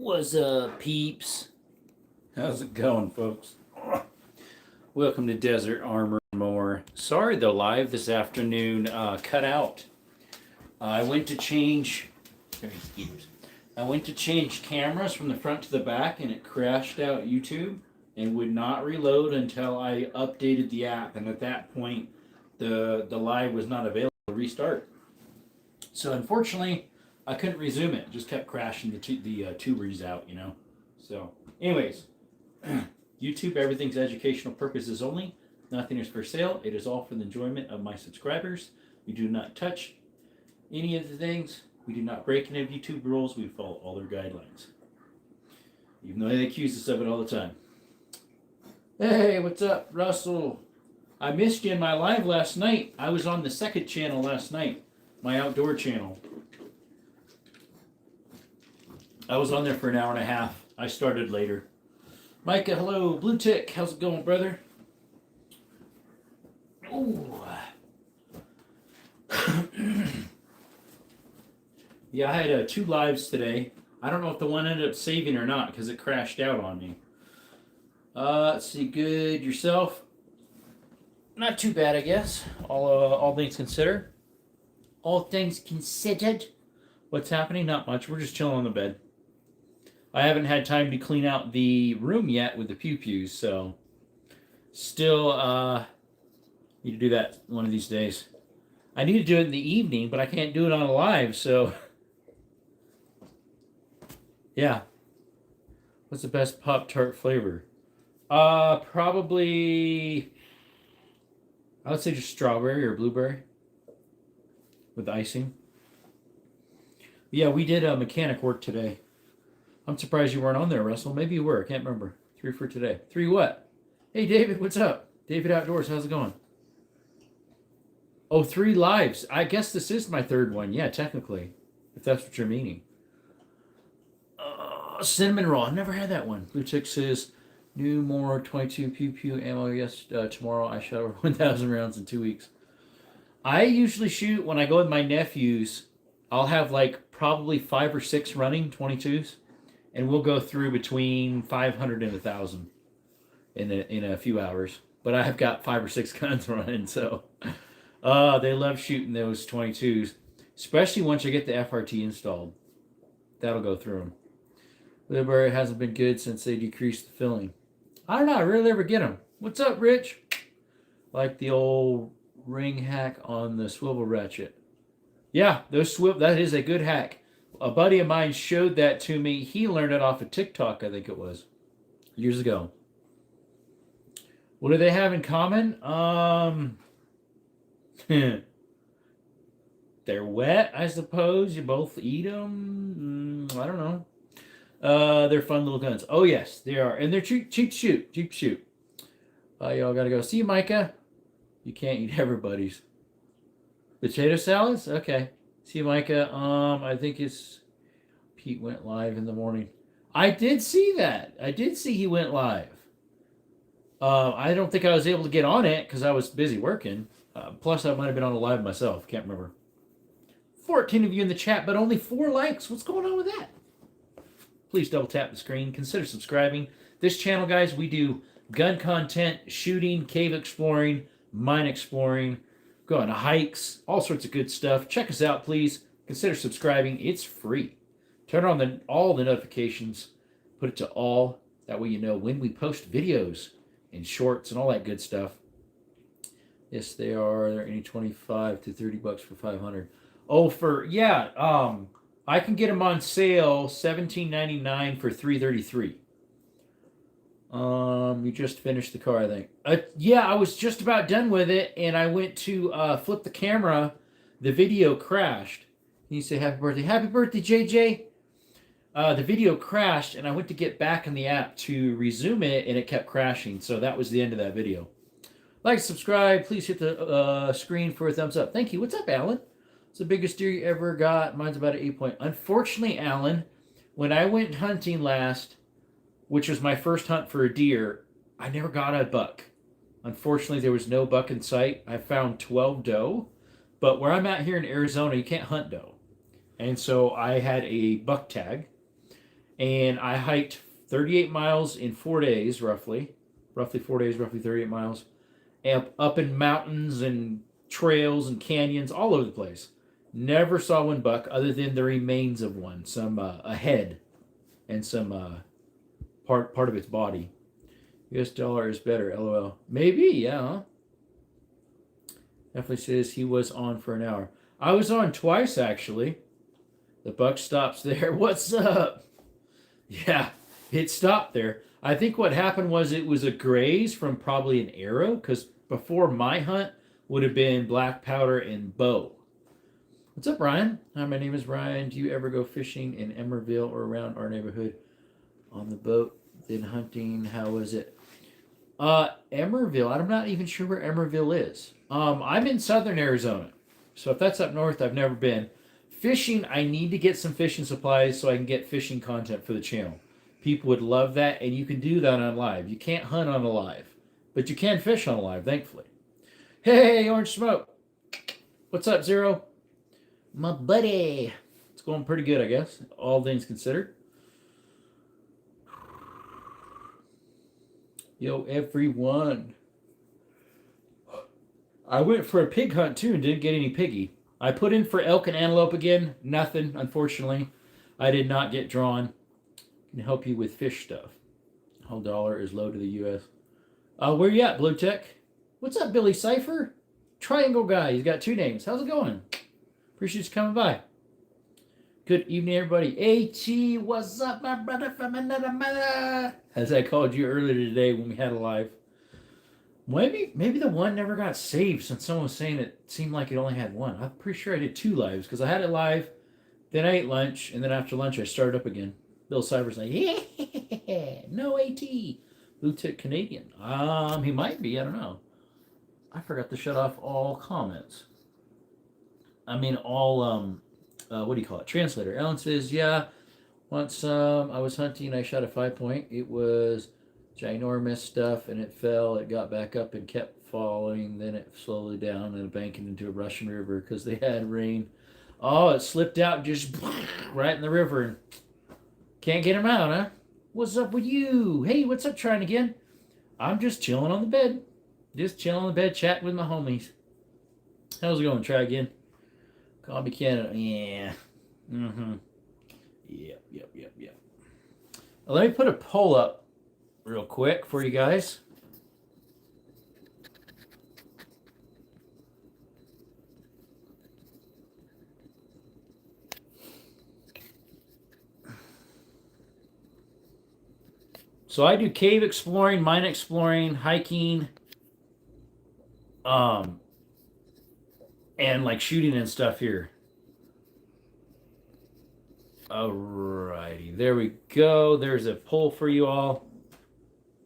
What's up, peeps? How's it going, folks? Welcome to Desert Armor and More. Sorry, the live this afternoon cut out. I went to change. I went to change cameras from the front to the back, and it crashed out YouTube and would not reload until I updated the app. And at that point, the live was not available to restart. So unfortunately, I couldn't resume it. It just kept crashing the tubers out, So, anyways, YouTube, everything's educational purposes only. Nothing is for sale. It is all for the enjoyment of my subscribers. We do not touch any of the things. We do not break any of YouTube rules. We follow all their guidelines. Even though they accuse us of it all the time. Hey, what's up, Russell? I missed you in my live last night. I was on the second channel last night, my outdoor channel. I was on there for an hour and a half. I started later. Micah, hello. Blue Tick, how's it going, brother? Ooh. Yeah, I had 2 lives today. I don't know if the one ended up saving or not because it crashed out on me. Let's see. Good. Yourself? Not too bad, I guess. All things considered. All things considered. What's happening? Not much. We're just chilling on the bed. I haven't had time to clean out the room yet with the pew-pews, so still need to do that one of these days. I need to do it in the evening, but I can't do it on a live, so yeah. What's the best Pop-Tart flavor? Probably I would say just strawberry or blueberry with icing. Yeah, we did mechanic work today. I'm surprised you weren't on there, Russell. Maybe you were. I can't remember. 3 for today. 3 what? Hey, David, what's up? David Outdoors, how's it going? Oh, 3 lives. I guess this is my 3rd one. Yeah, technically, if that's what you're meaning. Cinnamon roll. I've never had that one. Blue Tick says, new more 22 pew pew ammo. Yes, tomorrow I shot over 1,000 rounds in 2 weeks. I usually shoot when I go with my nephews. I'll have like probably 5 or 6 running 22s. And we'll go through between 500 and 1,000 in a few hours. But I have got 5 or 6 guns running, so they love shooting those 22s, especially once you get the FRT installed. That'll go through them. Blueberry hasn't been good since they decreased the filling. I don't know. I rarely ever get them. What's up, Rich? Like the old ring hack on the swivel ratchet. Yeah, that is a good hack. A buddy of mine showed that to me. He learned it off of TikTok, I think it was, years ago. What do they have in common? They're wet, I suppose. You both eat them. I don't know. They're fun little guns. Oh yes, they are, and they're cheap to shoot. Cheap to shoot. Y'all gotta go. See you, Micah. You can't eat everybody's. Potato salads? Okay. See you, Micah. I think it's Pete went live in the morning. I did see that. I did see he went live. I don't think I was able to get on it because I was busy working. Plus, I might have been on a live myself. Can't remember. 14 of you in the chat, but only 4 likes. What's going on with that? Please double tap the screen. Consider subscribing. This channel, guys, we do gun content, shooting, cave exploring, mine exploring, go on hikes, all sorts of good stuff. Check us out, please. Consider subscribing. It's free. Turn on all the notifications. Put it to all. That way you know when we post videos and shorts and all that good stuff. Yes, they are. They're any 25 to 30 bucks for 500. Oh, I can get them on sale, $17.99 for $333. You just finished the car, I think. Yeah, I was just about done with it, and I went to flip the camera. The video crashed. Can you say happy birthday? Happy birthday, JJ. The video crashed, and I went to get back in the app to resume it, and it kept crashing. So that was the end of that video. Like, subscribe. Please hit the screen for a thumbs up. Thank you. What's up, Alan? It's the biggest deer you ever got. Mine's about an 8 point. Unfortunately, Alan, when I went hunting last, which was my first hunt for a deer, I never got a buck. Unfortunately, there was no buck in sight. I found 12 doe, but where I'm at here in Arizona, you can't hunt doe. And so I had a buck tag, and I hiked 38 miles in 4 days, roughly 4 days, roughly 38 miles, up in mountains and trails and canyons all over the place. Never saw one buck other than the remains of one, some a head and some part of its body. US dollar is better, lol. Maybe, yeah. Huh? Definitely says he was on for an hour. I was on twice actually. The buck stops there. What's up? Yeah, it stopped there. I think what happened was it was a graze from probably an arrow, because before my hunt would have been black powder and bow. What's up, Ryan? Hi, my name is Ryan. Do you ever go fishing in Emerville or around our neighborhood on the boat? Then hunting, how was it? Emerville, I'm not even sure where Emerville is. I'm in southern Arizona. So if that's up north, I've never been. Fishing, I need to get some fishing supplies so I can get fishing content for the channel. People would love that, and you can do that on live. You can't hunt on a live, but you can fish on a live, thankfully. Hey, Orange Smoke. What's up, Zero? My buddy. It's going pretty good, I guess, all things considered. Yo, everyone. I went for a pig hunt, too, and didn't get any piggy. I put in for elk and antelope again. Nothing, unfortunately. I did not get drawn. Can help you with fish stuff. Whole dollar is low to the U.S. Where you at, Blue Tech? What's up, Billy Cipher? Triangle guy. He's got two names. How's it going? Appreciate you coming by. Good evening, everybody. AT, what's up, my brother from another mother? As I called you earlier today when we had a live. Maybe the one never got saved since someone was saying it seemed like it only had one. I'm pretty sure I did 2 lives because I had it live, then I ate lunch, and then after lunch I started up again. Bill Cyber's like, yeah, no AT. Blue Tick Canadian. He might be, I don't know. I forgot to shut off all comments. I mean, all, what do you call it? Translator. Ellen says, yeah, once I was hunting, I shot a 5-point. It was ginormous stuff, and it fell. It got back up and kept falling. Then it slowly down and banking into a Russian river because they had rain. Oh, it slipped out just right in the river and can't get him out, huh? What's up with you? Hey, what's up, trying again? I'm just chilling on the bed. Just chilling on the bed, chatting with my homies. How's it going? Try again. Call me Canada. Yeah. Mm-hmm. Yep. Let me put a poll up real quick for you guys. So I do cave exploring, mine exploring, hiking, and like shooting and stuff here. Alrighty, there we go. There's a poll for you all.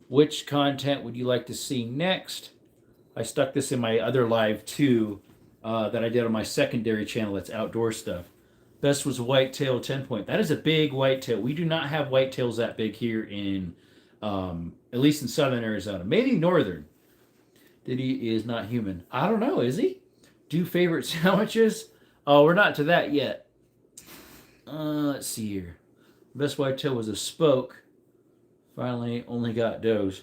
Which content would you like to see next? I stuck this in my other live too, that I did on my secondary channel. That's outdoor stuff. Best was a whitetail 10-point. That is a big whitetail. We do not have whitetails that big here in, at least in southern Arizona. Maybe northern. Diddy is not human. I don't know. Is he? Do favorite sandwiches? Oh, we're not to that yet. Let's see here. Best whitetail was a spoke. Finally, only got does.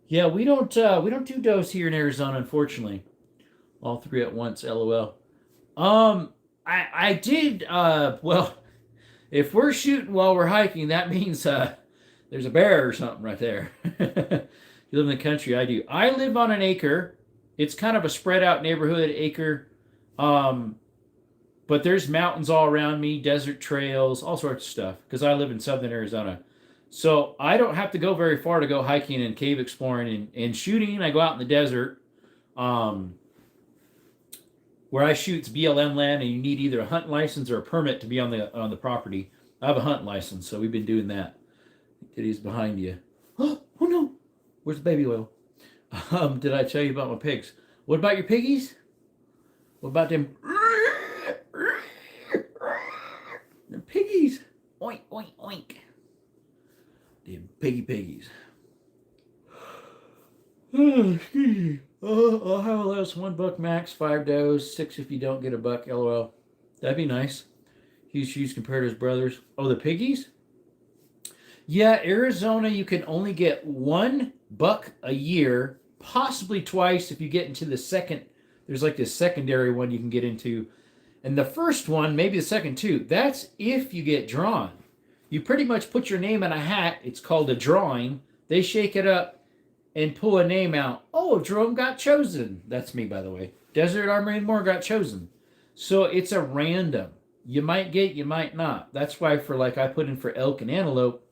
Yeah, we don't do does here in Arizona, unfortunately. All 3 at once, LOL. I did. Well, if we're shooting while we're hiking, that means there's a bear or something right there. You live in the country, I do. I live on an acre. It's kind of a spread out neighborhood, acre. But there's mountains all around me, desert trails, all sorts of stuff, because I live in southern Arizona. So I don't have to go very far to go hiking and cave exploring and shooting. I go out in the desert. Where I shoot, it's BLM land, and you need either a hunting license or a permit to be on the property. I have a hunting license, so we've been doing that. Kitty's behind you. Oh no! Where's the baby oil? Did I tell you about my pigs? What about your piggies? What about them? The piggies. Oink, oink, oink. Them piggies. Oh, excuse me. I'll have a last 1 buck max, 5 does, 6 if you don't get a buck, LOL. That'd be nice. Huge compared to his brothers. Oh, the piggies? Yeah, Arizona, you can only get one buck a year, possibly twice if you get into the second. There's like this secondary one you can get into. And the first one, maybe the second too, that's if you get drawn. You pretty much put your name in a hat. It's called a drawing. They shake it up and pull a name out. Oh, Jerome got chosen. That's me, by the way. Desert Armory and More got chosen. So it's a random. You might get, you might not. That's why for like I put in for elk and antelope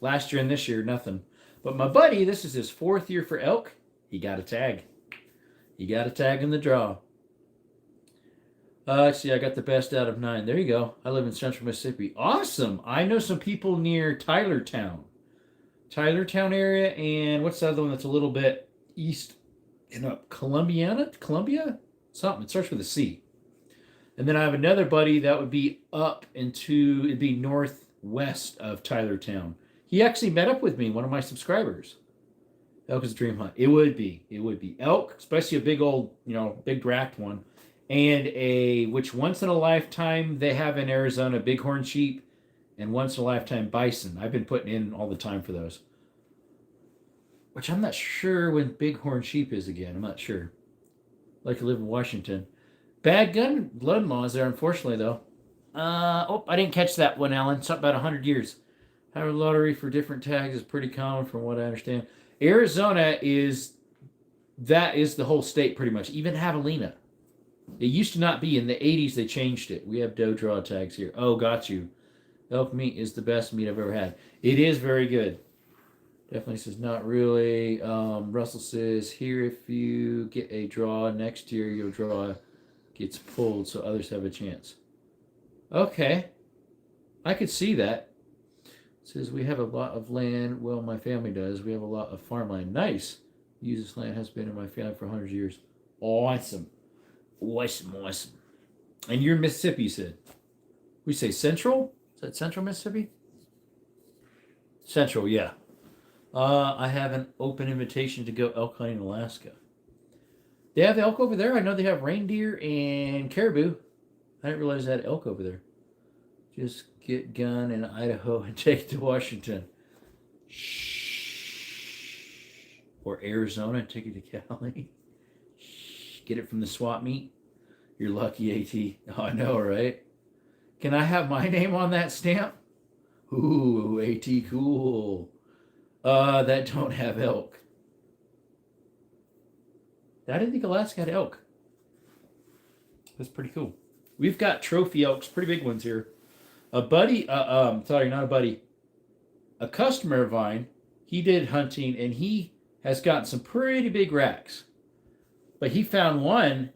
last year and this year, nothing. But my buddy, this is his 4th year for elk. He got a tag. He got a tag in the draw. Let's see, I got the best out of 9. There you go. I live in Central Mississippi. Awesome. I know some people near Tylertown. Tylertown area, and what's the other one that's a little bit east? Columbia? Something. It starts with a C. And then I have another buddy that would be up into, it'd be northwest of Tylertown. He actually met up with me, one of my subscribers. Elk is a dream hunt. It would be. It would be. Elk, especially a big old, big bracked one. And which once in a lifetime they have in Arizona, bighorn sheep, and once in a lifetime bison. I've been putting in all the time for those. Which I'm not sure when bighorn sheep is again. I'm not sure. Like I live in Washington. Bad gun blood laws there, unfortunately, though. I didn't catch that one, Alan. Something about 100 years. Having a lottery for different tags is pretty common from what I understand. Arizona that is the whole state pretty much. Even Javelina. It used to not be. In the 80s, they changed it. We have doe draw tags here. Oh, got you. Elk meat is the best meat I've ever had. It is very good. Definitely says not really. Russell says here if you get a draw next year, your draw gets pulled so others have a chance. Okay. I could see that. It says we have a lot of land. Well, my family does. We have a lot of farmland. Nice. Use this land has been in my family for 100 years. Awesome. Awesome. And you're Mississippi, you said. We say Central? Is that Central Mississippi? Central, yeah. I have an open invitation to go elk hunting in Alaska. They have elk over there? I know they have reindeer and caribou. I didn't realize they had elk over there. Just get gun in Idaho and take it to Washington. Shh. Or Arizona and take it to Cali. Get it from the swap meet. You're lucky, AT. Oh, I know, right? Can I have my name on that stamp? Ooh, AT, cool. That don't have elk. I didn't think Alaska had elk. That's pretty cool. We've got trophy elks, pretty big ones here. A buddy, sorry, not a buddy. A customer of mine, he did hunting and he has gotten some pretty big racks. But he found one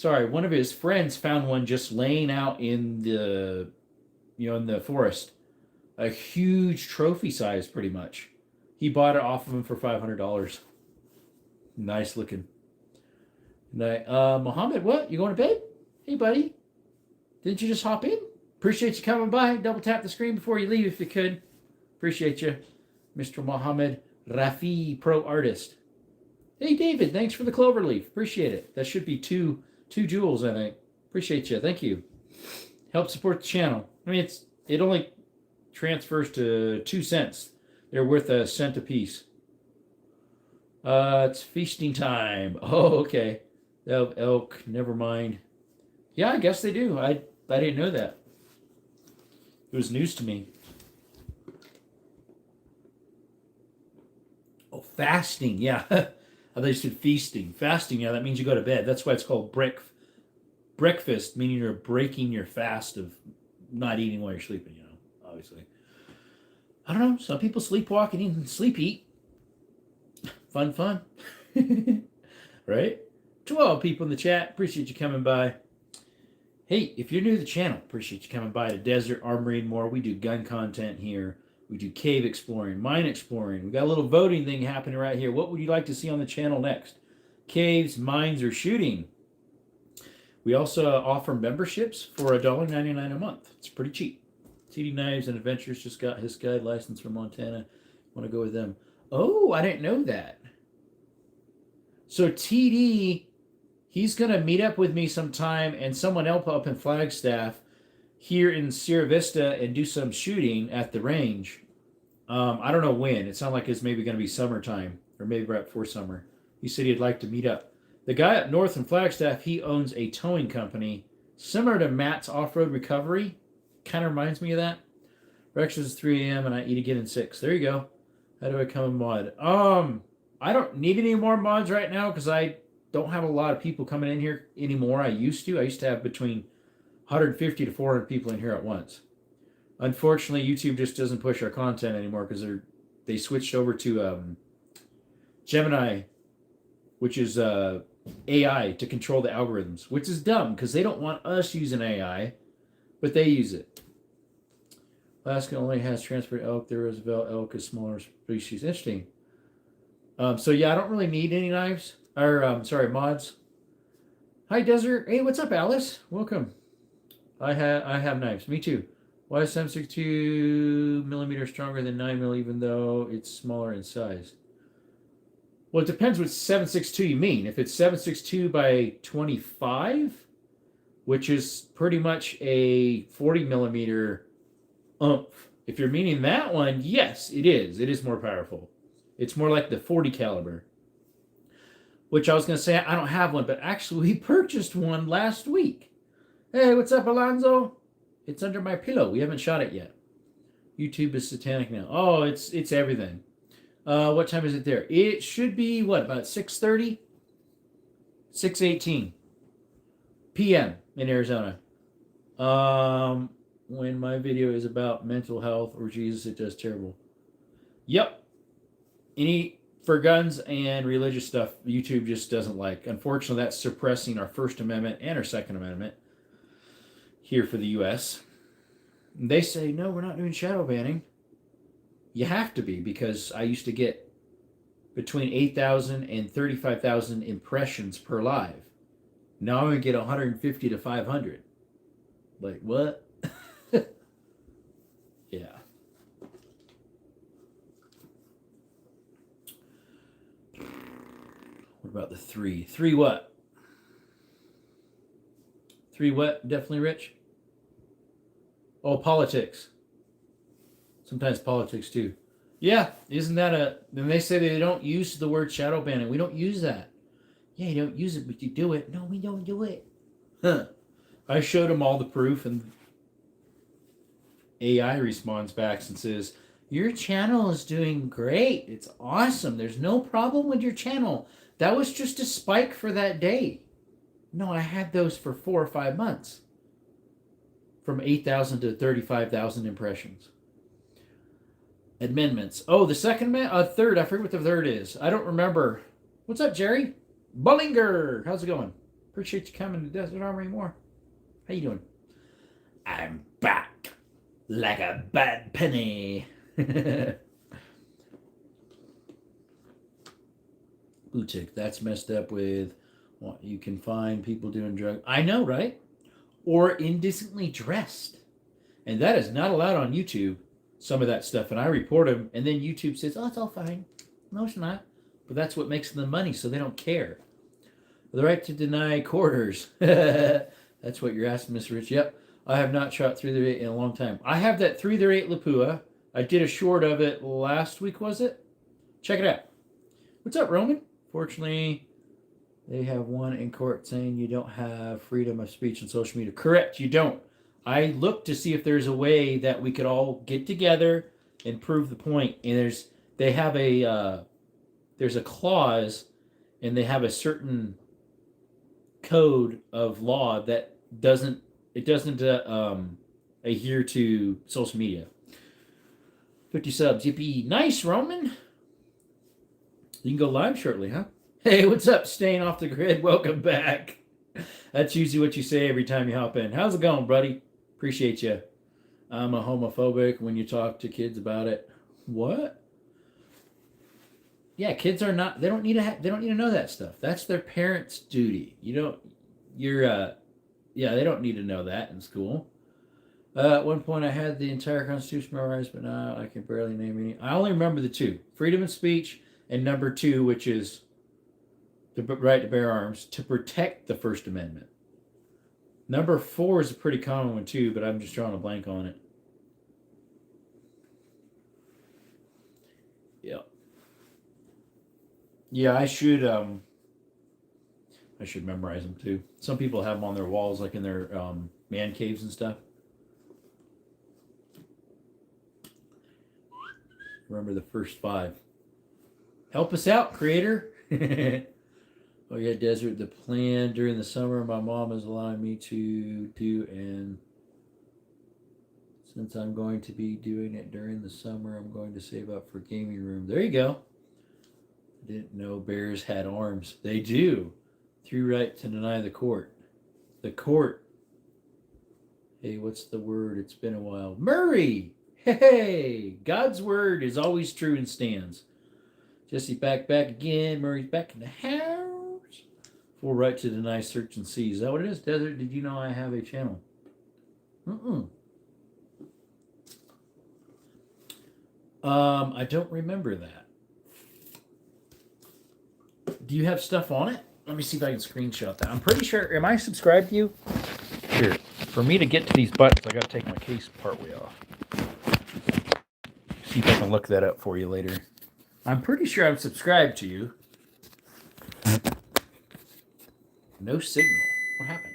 of his friends found one just laying out in the forest. A huge trophy size, pretty much. He bought it off of him for $500. Nice looking. Mohammed, what? You going to bed? Hey, buddy. Didn't you just hop in? Appreciate you coming by. Double tap the screen before you leave if you could. Appreciate you. Mr. Mohammed Rafi, pro artist. Hey, David, thanks for the clover leaf. Appreciate it. That should be two jewels, I think. Appreciate you. Thank you. Help support the channel. I mean, it only transfers to 2 cents. They're worth a cent a piece. It's feasting time. Oh, okay. Elk, never mind. Yeah, I guess they do. I didn't know that. It was news to me. Oh, fasting. Yeah. I thought you said feasting. Fasting, yeah, that means you go to bed. That's why it's called breakfast, meaning you're breaking your fast of not eating while you're sleeping, obviously. I don't know. Some people sleepwalk and even sleep eat. Fun. Right? To all people in the chat, appreciate you coming by. Hey, if you're new to the channel, appreciate you coming by to Desert Armory and More. We do gun content here. We do cave exploring, mine exploring. We got a little voting thing happening right here. What would you like to see on the channel next? Caves, mines, or shooting? We also offer memberships for $1.99 a month. It's pretty cheap. TD Knives and Adventures just got his guide license from Montana. Want to go with them? Oh, I didn't know that. So TD, he's going to meet up with me sometime and someone else up in Flagstaff here in Sierra Vista and do some shooting at the range. I don't know when. It sounded like it's maybe going to be summertime or maybe right before summer. He said he'd like to meet up. The guy up north in Flagstaff, he owns a towing company similar to Matt's Off-Road Recovery. Kind of reminds me of that. Breakfast is 3 a.m. and I eat again at 6. There you go. How do I become a mod? I don't need any more mods right now because I don't have a lot of people coming in here anymore. I used to. I used to have between 150 to 400 people in here at once. Unfortunately, YouTube just doesn't push our content anymore because they switched over to Gemini, which is AI to control the algorithms, which is dumb because they don't want us using AI, but they use it. Alaska only has transferred elk. The Roosevelt elk is smaller species. Interesting. So yeah, I don't really need any knives or mods. Hi Desert. Hey, what's up, Alice? Welcome. I have knives. Me too. Why is 7.62 millimeter stronger than 9 mil even though it's smaller in size? Well, it depends what 7.62 you mean. If it's 7.62 by 25, which is pretty much a 40 millimeter oomph. If you're meaning that one, yes, it is. It is more powerful. It's more like the 40 caliber. Which I was going to say, I don't have one, but actually we purchased one last week. Hey, what's up, Alonzo? It's under my pillow. We haven't shot it yet. YouTube is satanic now. Oh, it's everything. What time is it there? It should be, what, about 6:30? 6:18 p.m. in Arizona. When my video is about mental health or Jesus, it does terrible. Yep. For guns and religious stuff, YouTube just doesn't like. Unfortunately, that's suppressing our First Amendment and our Second Amendment here for the U.S. They say, no, we're not doing shadow banning. You have to be, because I used to get between 8,000 and 35,000 impressions per live. Now I'm going to get 150 to 500. Like, what? Yeah. What about the 3? 3 what? 3 what? Definitely Rich? Oh, politics. Sometimes politics too. Yeah, isn't that then they say they don't use the word shadow banning. We don't use that. Yeah, you don't use it, but you do it. No, we don't do it. Huh. I showed them all the proof, and AI responds back and says, your channel is doing great. It's awesome. There's no problem with your channel. That was just a spike for that day. No, I had those for 4 or 5 months. From 8,000 to 35,000 impressions. Amendments. Oh, the second third. I forget what the third is. I don't remember. What's up, Jerry? Bullinger. How's it going? Appreciate you coming to Desert Armory more. How you doing? I'm back like a bad penny. Blue tick. That's messed up with what you can find people doing drugs. I know, right? Or indecently dressed. And that is not allowed on YouTube, some of that stuff. And I report them, and then YouTube says, oh, it's all fine. No, it's not. But that's what makes them the money, so they don't care. The right to deny quarters. That's what you're asking, Mr. Rich. Yep. I have not shot 308 in a long time. I have that 308 Lapua. I did a short of it last week, was it? Check it out. What's up, Roman? Fortunately, they have one in court saying you don't have freedom of speech on social media. Correct, you don't. I looked to see if there's a way that we could all get together and prove the point. And there's a clause, and they have a certain code of law that doesn't adhere to social media. 50 subs, yippee! Nice, Roman. You can go live shortly, huh? Hey, what's up? Staying off the grid. Welcome back. That's usually what you say every time you hop in. How's it going, buddy? Appreciate you. I'm a homophobic when you talk to kids about it. What? Yeah, kids are not. They don't need to know that stuff. That's their parents' duty. They don't need to know that in school. At one point, I had the entire Constitution memorized, but now I can barely name any. I only remember the 2: freedom of speech, and number 2, which is the right to bear arms to protect the First Amendment. Number 4 is a pretty common one too, but I'm just drawing a blank on it. Yeah. Yeah, I should memorize them too. Some people have them on their walls, like in their man caves and stuff. Remember the first 5. Help us out, creator. Oh yeah, desert. The plan during the summer, my mom is allowing me to do, and since I'm going to be doing it during the summer, I'm going to save up for gaming room. There you go. I didn't know bears had arms. They do. 3 right to deny the court. The court. Hey, what's the word? It's been a while. Murray! Hey! God's word is always true and stands. Jesse back again. Murray's back in the house. 4 right to deny search and see. Is that what it is? Desert, did you know I have a channel? I don't remember that. Do you have stuff on it? Let me see if I can screenshot that. I'm pretty sure. Am I subscribed to you? Here. For me to get to these buttons, I got to take my case partway off. See if I can look that up for you later. I'm pretty sure I'm subscribed to you. No signal. What happened?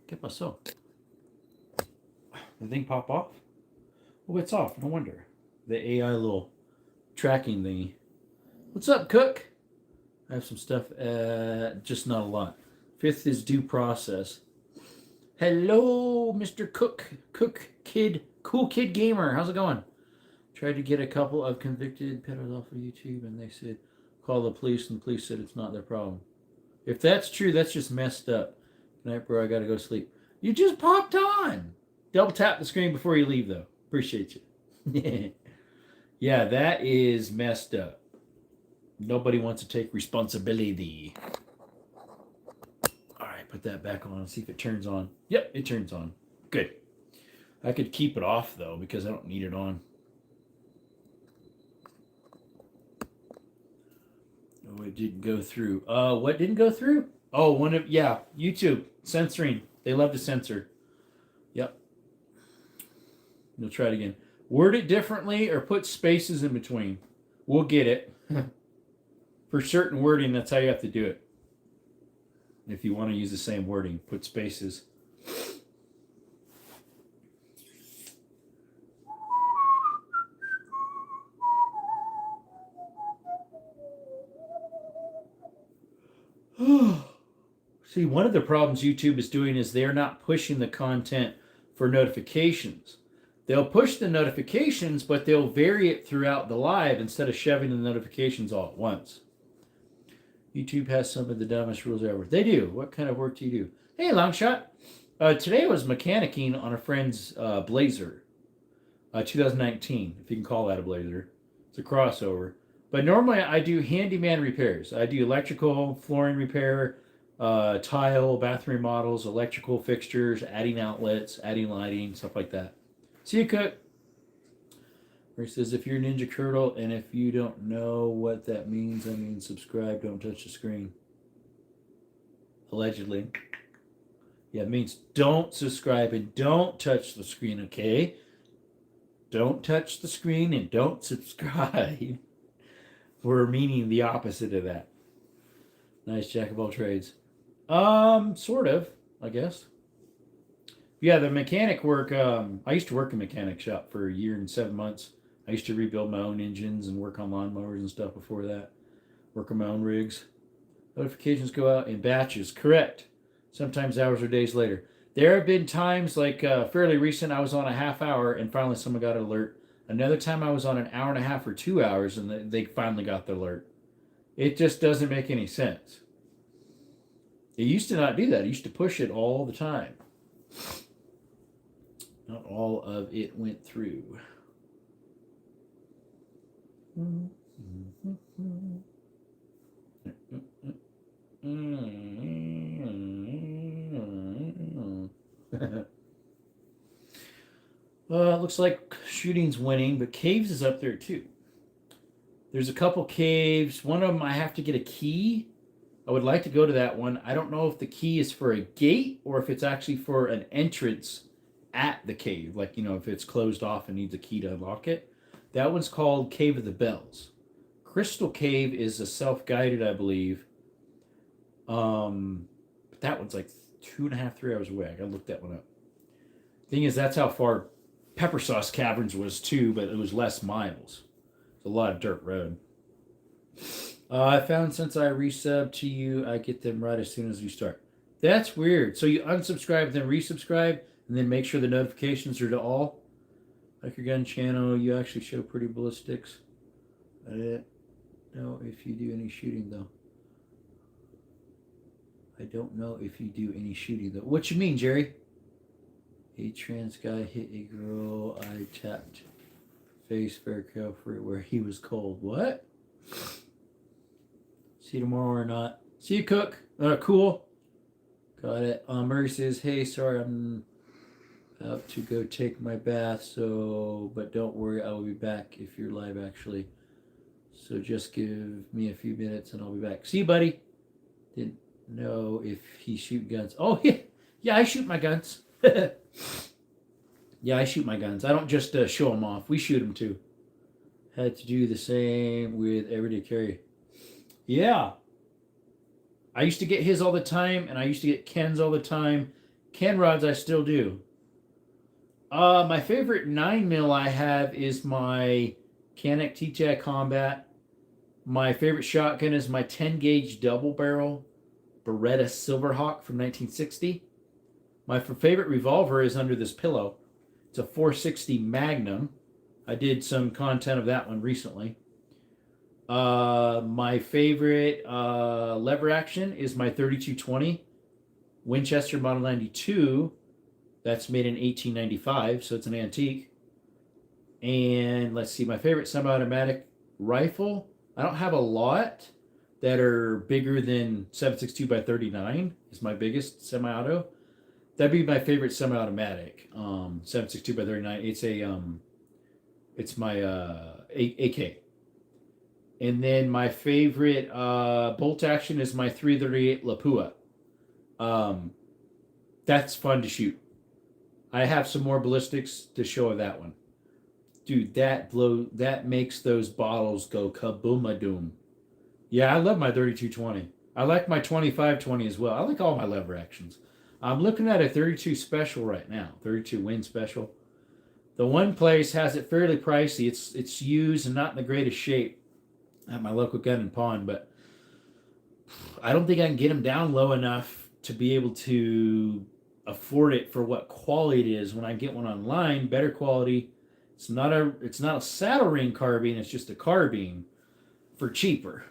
¿Qué pasó? The thing pop off? Oh, it's off. No wonder. The AI little tracking thingy. What's up, Cook? I have some stuff, just not a lot. 5th is due process. Hello, Mr. Cook. Cook Kid. Cool Kid Gamer. How's it going? Tried to get a couple of convicted pedos off of YouTube, and they said, call the police, and the police said it's not their problem. If that's true, that's just messed up. Good night, bro. I got to go sleep. You just popped on. Double tap the screen before you leave, though. Appreciate you. Yeah, that is messed up. Nobody wants to take responsibility. All right, put that back on and see if it turns on. Yep, it turns on. Good. I could keep it off, though, because I don't need it on. Oh, it didn't go through. What didn't go through? Oh, YouTube. Censoring. They love to censor. Yep. We'll try it again. Word it differently or put spaces in between. We'll get it. For certain wording, that's how you have to do it. If you want to use the same wording, put spaces. See, one of the problems YouTube is doing is they're not pushing the content for notifications. They'll push the notifications, but they'll vary it throughout the live instead of shoving the notifications all at once. YouTube has some of the dumbest rules ever. They do. What kind of work do you do? Hey, Longshot. Today I was mechanicking on a friend's Blazer. 2019, if you can call that a Blazer. It's a crossover. But normally I do handyman repairs. I do electrical, flooring repair, tile, bathroom remodels, electrical fixtures, adding outlets, adding lighting, stuff like that. See you, Cook. Where he says, if you're Ninja Turtle and if you don't know what that means, I mean, subscribe, don't touch the screen. Allegedly. Yeah, it means don't subscribe and don't touch the screen, okay? Don't touch the screen and don't subscribe. We're meaning the opposite of that. Nice jack of all trades. Sort of, I guess. Yeah, the mechanic work, I used to work in a mechanic shop for 1 year and 7 months. I used to rebuild my own engines and work on lawnmowers and stuff before that. Work on my own rigs. Notifications go out in batches. Correct. Sometimes hours or days later. There have been times, like fairly recent, I was on a half hour and finally someone got an alert. Another time I was on an hour and a half or 2 hours and they finally got the alert. It just doesn't make any sense. It used to not do that. It used to push it all the time. Not all of it went through. It looks like shooting's winning, but caves is up there too. There's a couple caves. One of them I have to get a key. I would like to go to that one. I don't know if the key is for a gate or if it's actually for an entrance at the cave. Like, if it's closed off and needs a key to unlock it. That one's called Cave of the Bells. Crystal Cave is a self-guided, I believe. But that one's like 2.5, 3 hours away. I gotta look that one up. Thing is, that's how far Pepper Sauce Caverns was too, but it was less miles. It's a lot of dirt road. I found since I resub to you, I get them right as soon as you start. That's weird. So you unsubscribe, then resubscribe, and then make sure the notifications are to all. Like your gun channel, you actually show pretty ballistics. I don't know if you do any shooting though. I don't know if you do any shooting though. What you mean, Jerry? A trans guy hit a girl. I tapped face fair free where he was cold. What? See you tomorrow or not? See you, Cook. Cool. Got it. Murray says, hey, sorry, I'm about to go take my bath, but don't worry, I will be back if you're live, actually. So just give me a few minutes and I'll be back. See you, buddy. Didn't know if he shoot guns. Oh, yeah. Yeah, I shoot my guns. Yeah, I shoot my guns. I don't just show them off. We shoot them, too. Had to do the same with everyday carry. Yeah. I used to get his all the time, and I used to get Ken's all the time. Ken rods I still do. My favorite 9mm I have is my Canik TTI Combat. My favorite shotgun is my 10-gauge double barrel Beretta Silverhawk from 1960. My favorite revolver is under this pillow. It's a 460 Magnum. I did some content of that one recently. My favorite lever action is my 3220 Winchester Model 92. That's made in 1895, so it's an antique. And let's see, my favorite semi-automatic rifle. I don't have a lot that are bigger than 7.62 by 39. Is my biggest semi-auto. That'd be my favorite semi-automatic. 7.62 by 39. It's my AK. And then my favorite bolt action is my 338 Lapua. That's fun to shoot. I have some more ballistics to show of that one. Dude, that makes those bottles go kaboom-a-doom. Yeah, I love my 3220. I like my 2520 as well. I like all my lever actions. I'm looking at a 32 special right now. 32 Win special. The one place has it fairly pricey. It's used and not in the greatest shape at my local gun and pawn, but I don't think I can get them down low enough to be able to afford it for what quality it is. When I get one online, better quality. It's not a saddle ring carbine. It's just a carbine for cheaper.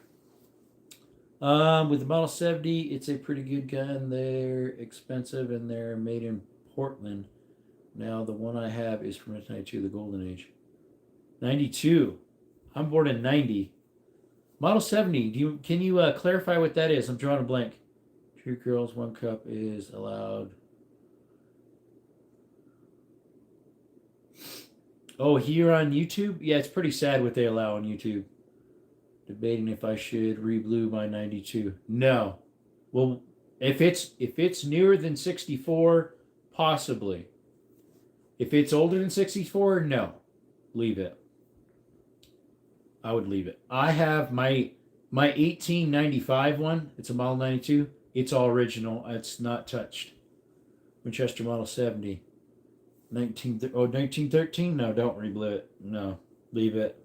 With the Model 70, it's a pretty good gun. They're expensive and they're made in Portland. Now the one I have is from 1992, the Golden Age. 92. I'm born in 90. Model 70. Can you clarify what that is? I'm drawing a blank. 2 girls, 1 cup is allowed. Oh, here on YouTube? Yeah, it's pretty sad what they allow on YouTube. Debating if I should re-blue my 92. No. Well, if it's newer than 64, possibly. If it's older than 64, no. Leave it. I would leave it. I have my 1895 one. It's a Model 92. It's all original. It's not touched. Winchester Model 70. 1913? No, don't re-blue it. No. Leave it.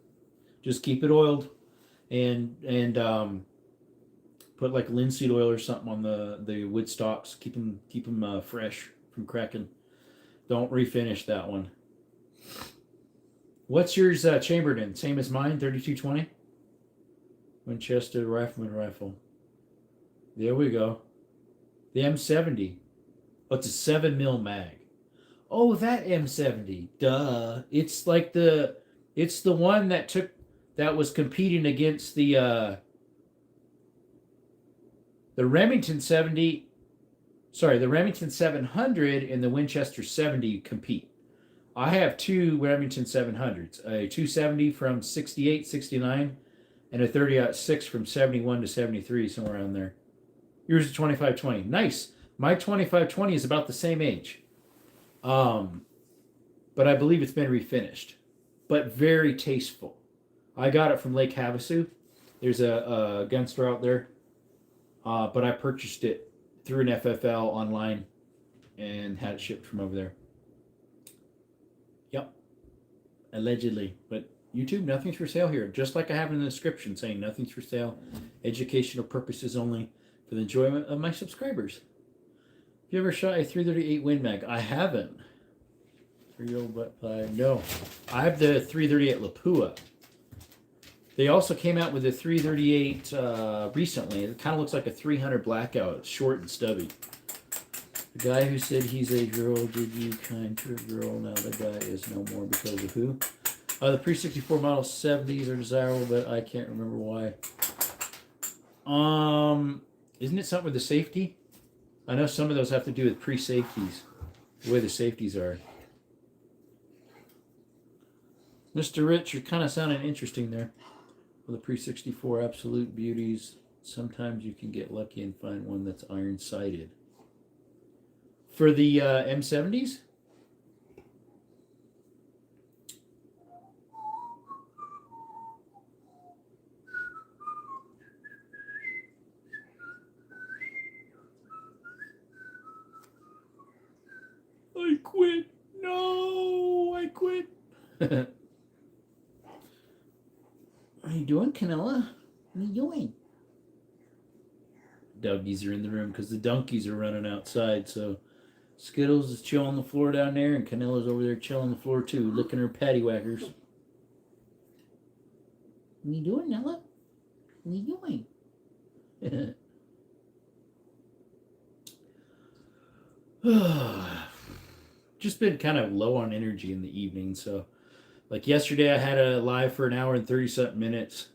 Just keep it oiled. And put like linseed oil or something on the wood stocks. Keep them fresh from cracking. Don't refinish that one. What's yours chambered in? Same as mine, 3220? Winchester Rifleman rifle. There we go. The M70. Oh, it's a 7mm mag. Oh, that M70. Duh. It's like it's the one that was competing against the Remington 70. Sorry, the Remington 700 and the Winchester 70 compete. I have 2 Remington 700s, a 270 from 68, 69, and a 30-06 from 71 to 73, somewhere around there. Yours is 2520. Nice. My 2520 is about the same age. But I believe it's been refinished. but very tasteful. I got it from Lake Havasu. There's a gun store out there, but I purchased it through an FFL online and had it shipped from over there. Yep, allegedly. But YouTube, nothing's for sale here. Just like I have in the description saying nothing's for sale, educational purposes only, for the enjoyment of my subscribers. Have you ever shot a 338 Win Mag? I haven't. 3-year-old butt plug. No. I have the 338 Lapua. They also came out with a 338 recently. It kind of looks like a 300 Blackout. It's short and stubby. The guy who said he's a girl, did you kind to a girl? Now the guy is no more because of who? The pre-64 Model 70s are desirable, but I can't remember why. Isn't it something with the safety? I know some of those have to do with pre-safeties, the way the safeties are. Mr. Rich, you're kind of sounding interesting there. For the pre-64 absolute beauties, sometimes you can get lucky and find one that's iron-sighted. For the M70s? I quit. No, I quit. What are you doing, Canella? What are you doing? Doggies are in the room because the donkeys are running outside. So Skittles is chilling on the floor down there, and Canella's over there chilling on the floor too, licking her paddywhackers. What are you doing, Nella? What are you doing? Just been kind of low on energy in the evening, so like yesterday I had a live for an hour and 30-something minutes.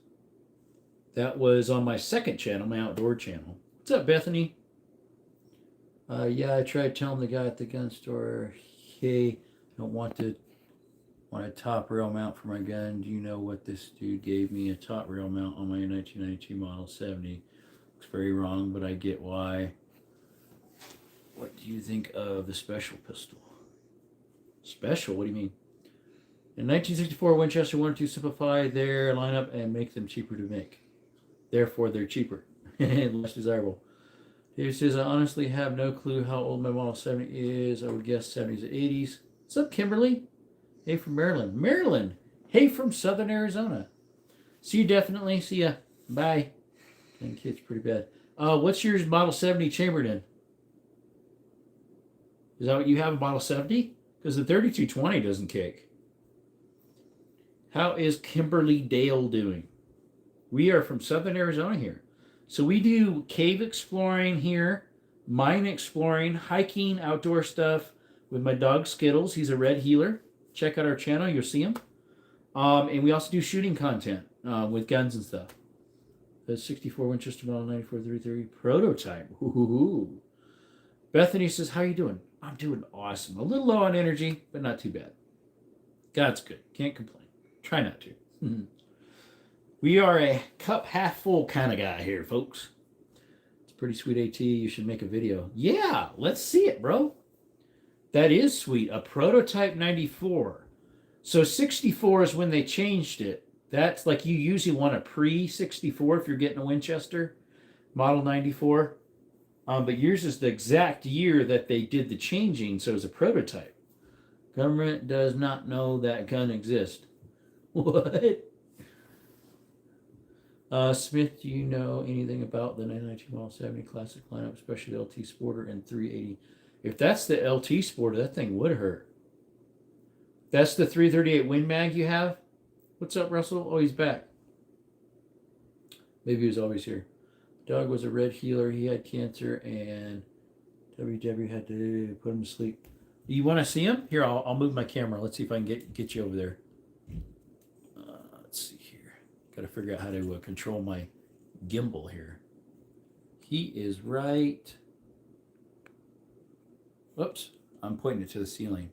That was on my second channel, my outdoor channel. What's up, Bethany? Yeah, I tried telling the guy at the gun store, hey, I don't want a top rail mount for my gun. Do you know what this dude gave me? A top rail mount on my 1992 Model 70. Looks very wrong, but I get why. What do you think of the special pistol? Special? What do you mean? In 1964, Winchester wanted to simplify their lineup and make them cheaper to make. Therefore, they're cheaper and less desirable. He says, I honestly have no clue how old my Model 70 is. I would guess 70s or 80s. What's up, Kimberly? Hey from Maryland. Maryland! Hey from Southern Arizona. See you definitely. See ya. Bye. And kid's pretty bad. What's yours Model 70 chambered in? Is that what you have, a Model 70? Because the 3220 doesn't kick. How is Kimberly Dale doing? We are from Southern Arizona here. So we do cave exploring here, mine exploring, hiking, outdoor stuff with my dog Skittles. He's a red heeler. Check out our channel. You'll see him. And we also do shooting content with guns and stuff. The 64 Winchester Model 94 330 prototype. Ooh. Bethany says, how you doing? I'm doing awesome. A little low on energy, but not too bad. God's good. Can't complain. Try not to. We are a cup half full kind of guy here, folks. It's pretty sweet AT. You should make a video. Yeah, let's see it, bro. That is sweet. A prototype 94. So 64 is when they changed it. That's like you usually want a pre-64 if you're getting a Winchester Model 94. But yours is the exact year that they did the changing, so it's a prototype. Government does not know that gun exists. What? Smith, do you know anything about the 992 Model 70 Classic lineup, especially the LT Sporter and 380? If that's the LT Sporter, that thing would hurt. That's the 338 Win Mag you have? What's up, Russell? Oh, he's back. Maybe he was always here. Dog was a red heeler. He had cancer, and WW had to put him to sleep. You want to see him? Here, I'll move my camera. Let's see if I can get you over there. Let's see here. Got to figure out how to control my gimbal here. He is right. Whoops. I'm pointing it to the ceiling.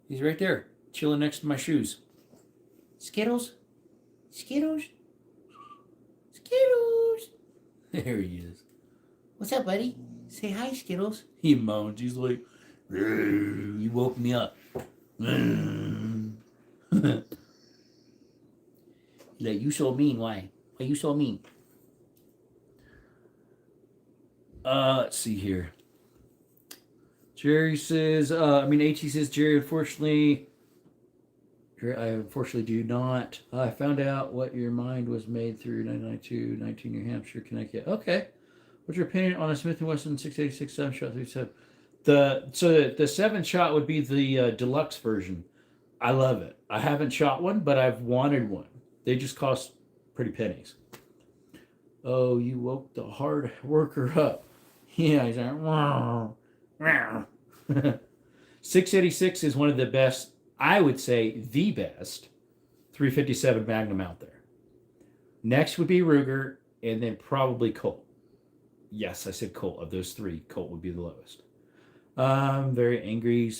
He's right there, chilling next to my shoes. Skittles? Skittles? Skittles! There he is. What's up, buddy? Say hi, Skittles. He moans. He's like, you woke me up. Like, you so mean. Why? Why you so mean? Let's see here. Jerry says, HE says, Jerry, I unfortunately do not. I found out what your mind was made through 1992, 19 New Hampshire, Connecticut. Okay. What's your opinion on a Smith & Wesson 686 7-shot 37? The 7-shot would be the deluxe version. I love it. I haven't shot one, but I've wanted one. They just cost pretty pennies. Oh, you woke the hard worker up. Yeah, he's like, 686 is one of the best, I would say the best 357 Magnum out there. Next would be Ruger, and then probably Colt. Yes, I said Colt. Of those three, Colt would be the lowest. Very angry.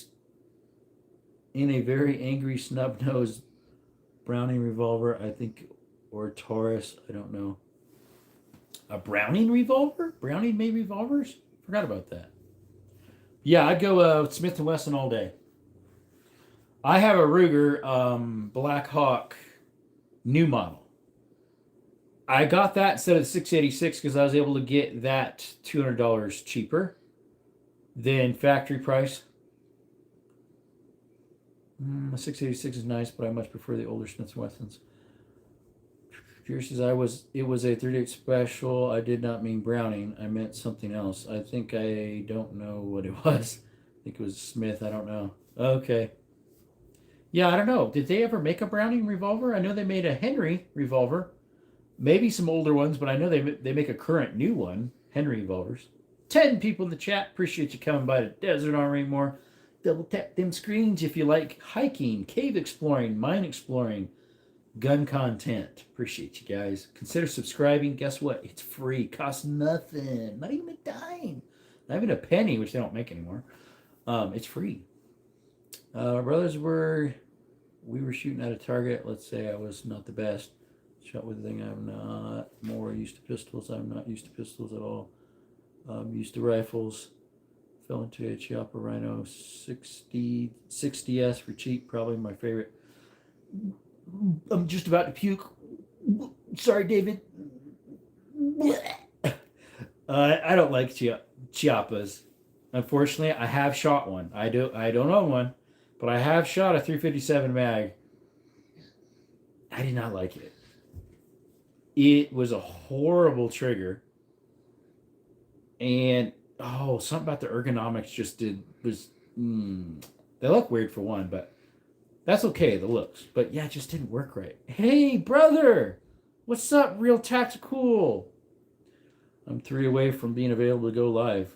In a very angry snub-nosed Browning revolver, I think, or Taurus, I don't know. A Browning revolver? Browning made revolvers? Forgot about that. Yeah, I'd go Smith & Wesson all day. I have a Ruger Black Hawk new model. I got that instead of the 686 because I was able to get that $200 cheaper than factory price. The 686 is nice, but I much prefer the older Smith & Wessons. Jerry says, it was a 38 special. I did not mean Browning. I meant something else. I think I don't know what it was. I think it was Smith. I don't know. Okay. Yeah, I don't know. Did they ever make a Browning revolver? I know they made a Henry revolver. Maybe some older ones, but I know they make a current new one. Henry revolvers. 10 people in the chat. Appreciate you coming by to Desert Armory more. Double tap them screens if you like hiking, cave exploring, mine exploring, gun content. Appreciate you guys. Consider subscribing. Guess what? It's free. Costs nothing. Not even a dime. Not even a penny, which they don't make anymore. It's free. Our brothers we were shooting at a target. Let's say I was not the best. Shot with a thing I'm not more used to pistols. I'm not used to pistols at all. I'm used to rifles. Fell into a Chiappa Rhino 60S for cheap. Probably my favorite. I'm just about to puke. Sorry, David. I don't like Chiappas. Unfortunately, I have shot one. I don't own one, but I have shot a 357 mag. I did not like it. It was a horrible trigger. And something about the ergonomics they look weird for one, but that's okay, the looks. But yeah, it just didn't work right. Hey, brother! What's up, Real Tactical? I'm 3 away from being available to go live.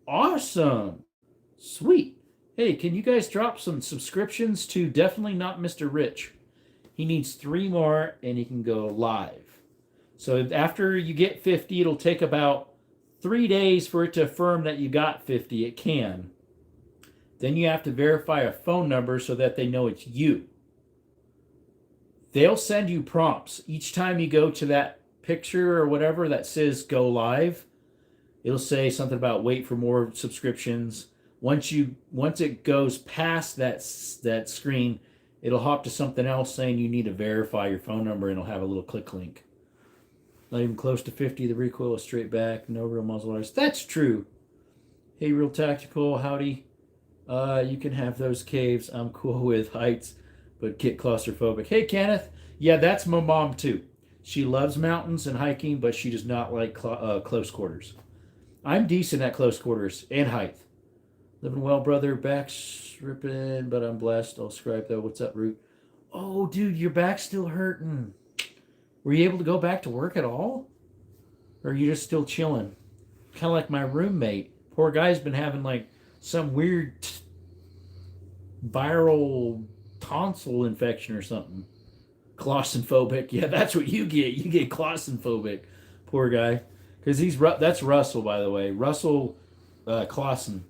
Awesome! Sweet. Hey, can you guys drop some subscriptions to Definitely Not Mr. Rich? He needs 3 more and he can go live. So after you get 50, it'll take about 3 days for it to affirm that you got 50. It can. Then you have to verify a phone number so that they know it's you. They'll send you prompts. Each time you go to that picture or whatever that says go live, it'll say something about wait for more subscriptions. Once it goes past that screen, it'll hop to something else saying you need to verify your phone number, and it'll have a little click link. Not even close to 50. The recoil is straight back. No real muzzle arts. That's true. Hey, Real Tactical. Howdy. You can have those caves. I'm cool with heights, but get claustrophobic. Hey, Kenneth. Yeah, that's my mom, too. She loves mountains and hiking, but she does not like close quarters. I'm decent at close quarters and height. Living well, brother. Back's ripping, but I'm blessed. I'll scribe, though. What's up, Root? Oh, dude, your back's still hurting. Were you able to go back to work at all? Or are you just still chilling? Kind of like my roommate. Poor guy's been having like some weird viral tonsil infection or something. Claustrophobic. Yeah, that's what you get. You get claustrophobic. Poor guy. Because that's Russell, by the way. Russell Clausen.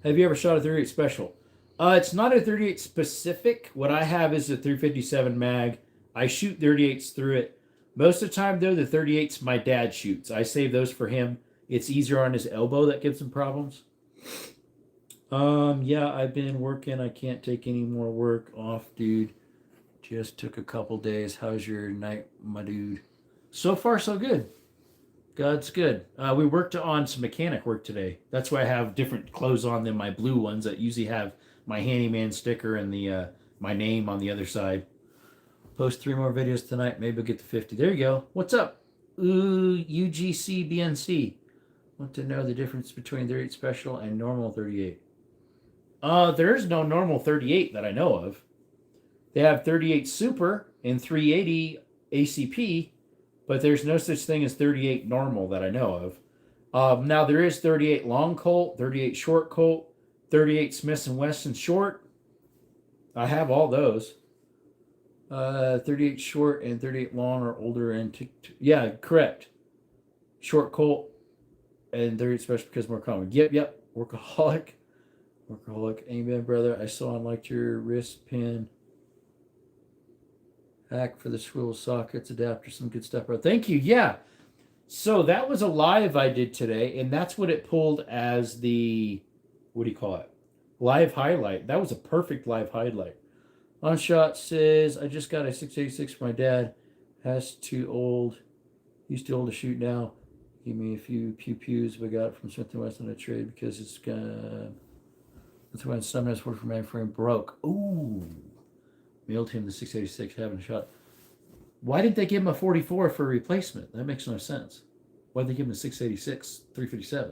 Have you ever shot a 38 special? It's not a 38 specific. What I have is a 357 mag. I shoot 38s through it. Most of the time, though, the 38s my dad shoots. I save those for him. It's easier on his elbow that gives him problems. Yeah, I've been working. I can't take any more work off, dude. Just took a couple days. How's your night, my dude? So far, so good. God's good. We worked on some mechanic work today. That's why I have different clothes on than my blue ones that usually have my handyman sticker and the my name on the other side. Post 3 more videos tonight. Maybe we'll get to 50. There you go. What's up? Ooh, UGC BNC. Want to know the difference between 38 special and normal 38? There's no normal 38 that I know of. They have 38 super and 380 ACP, but there's no such thing as 38 normal that I know of. Now there is 38 long Colt, 38 short Colt, 38 Smith & Wesson short. I have all those. 38 short and 38 long are older and yeah, correct. Short Colt and 38 special because more common. Yep. Workaholic. Amen, brother. I saw and liked your wrist pin. Hack for the swivel sockets adapter. Some good stuff, bro. Thank you. Yeah. So that was a live I did today, and that's what it pulled as the, what do you call it? Live highlight. That was a perfect live highlight. Onshot says, I just got a 686 for my dad. He's too old to shoot now. Give me a few pews. I got it from Smith & Wesson a trade because it's that's when some has worked for mainframe broke. Ooh. Mailed him the 686, having a shot. Why didn't they give him a 44 for a replacement? That makes no sense. Why did they give him a 686, 357?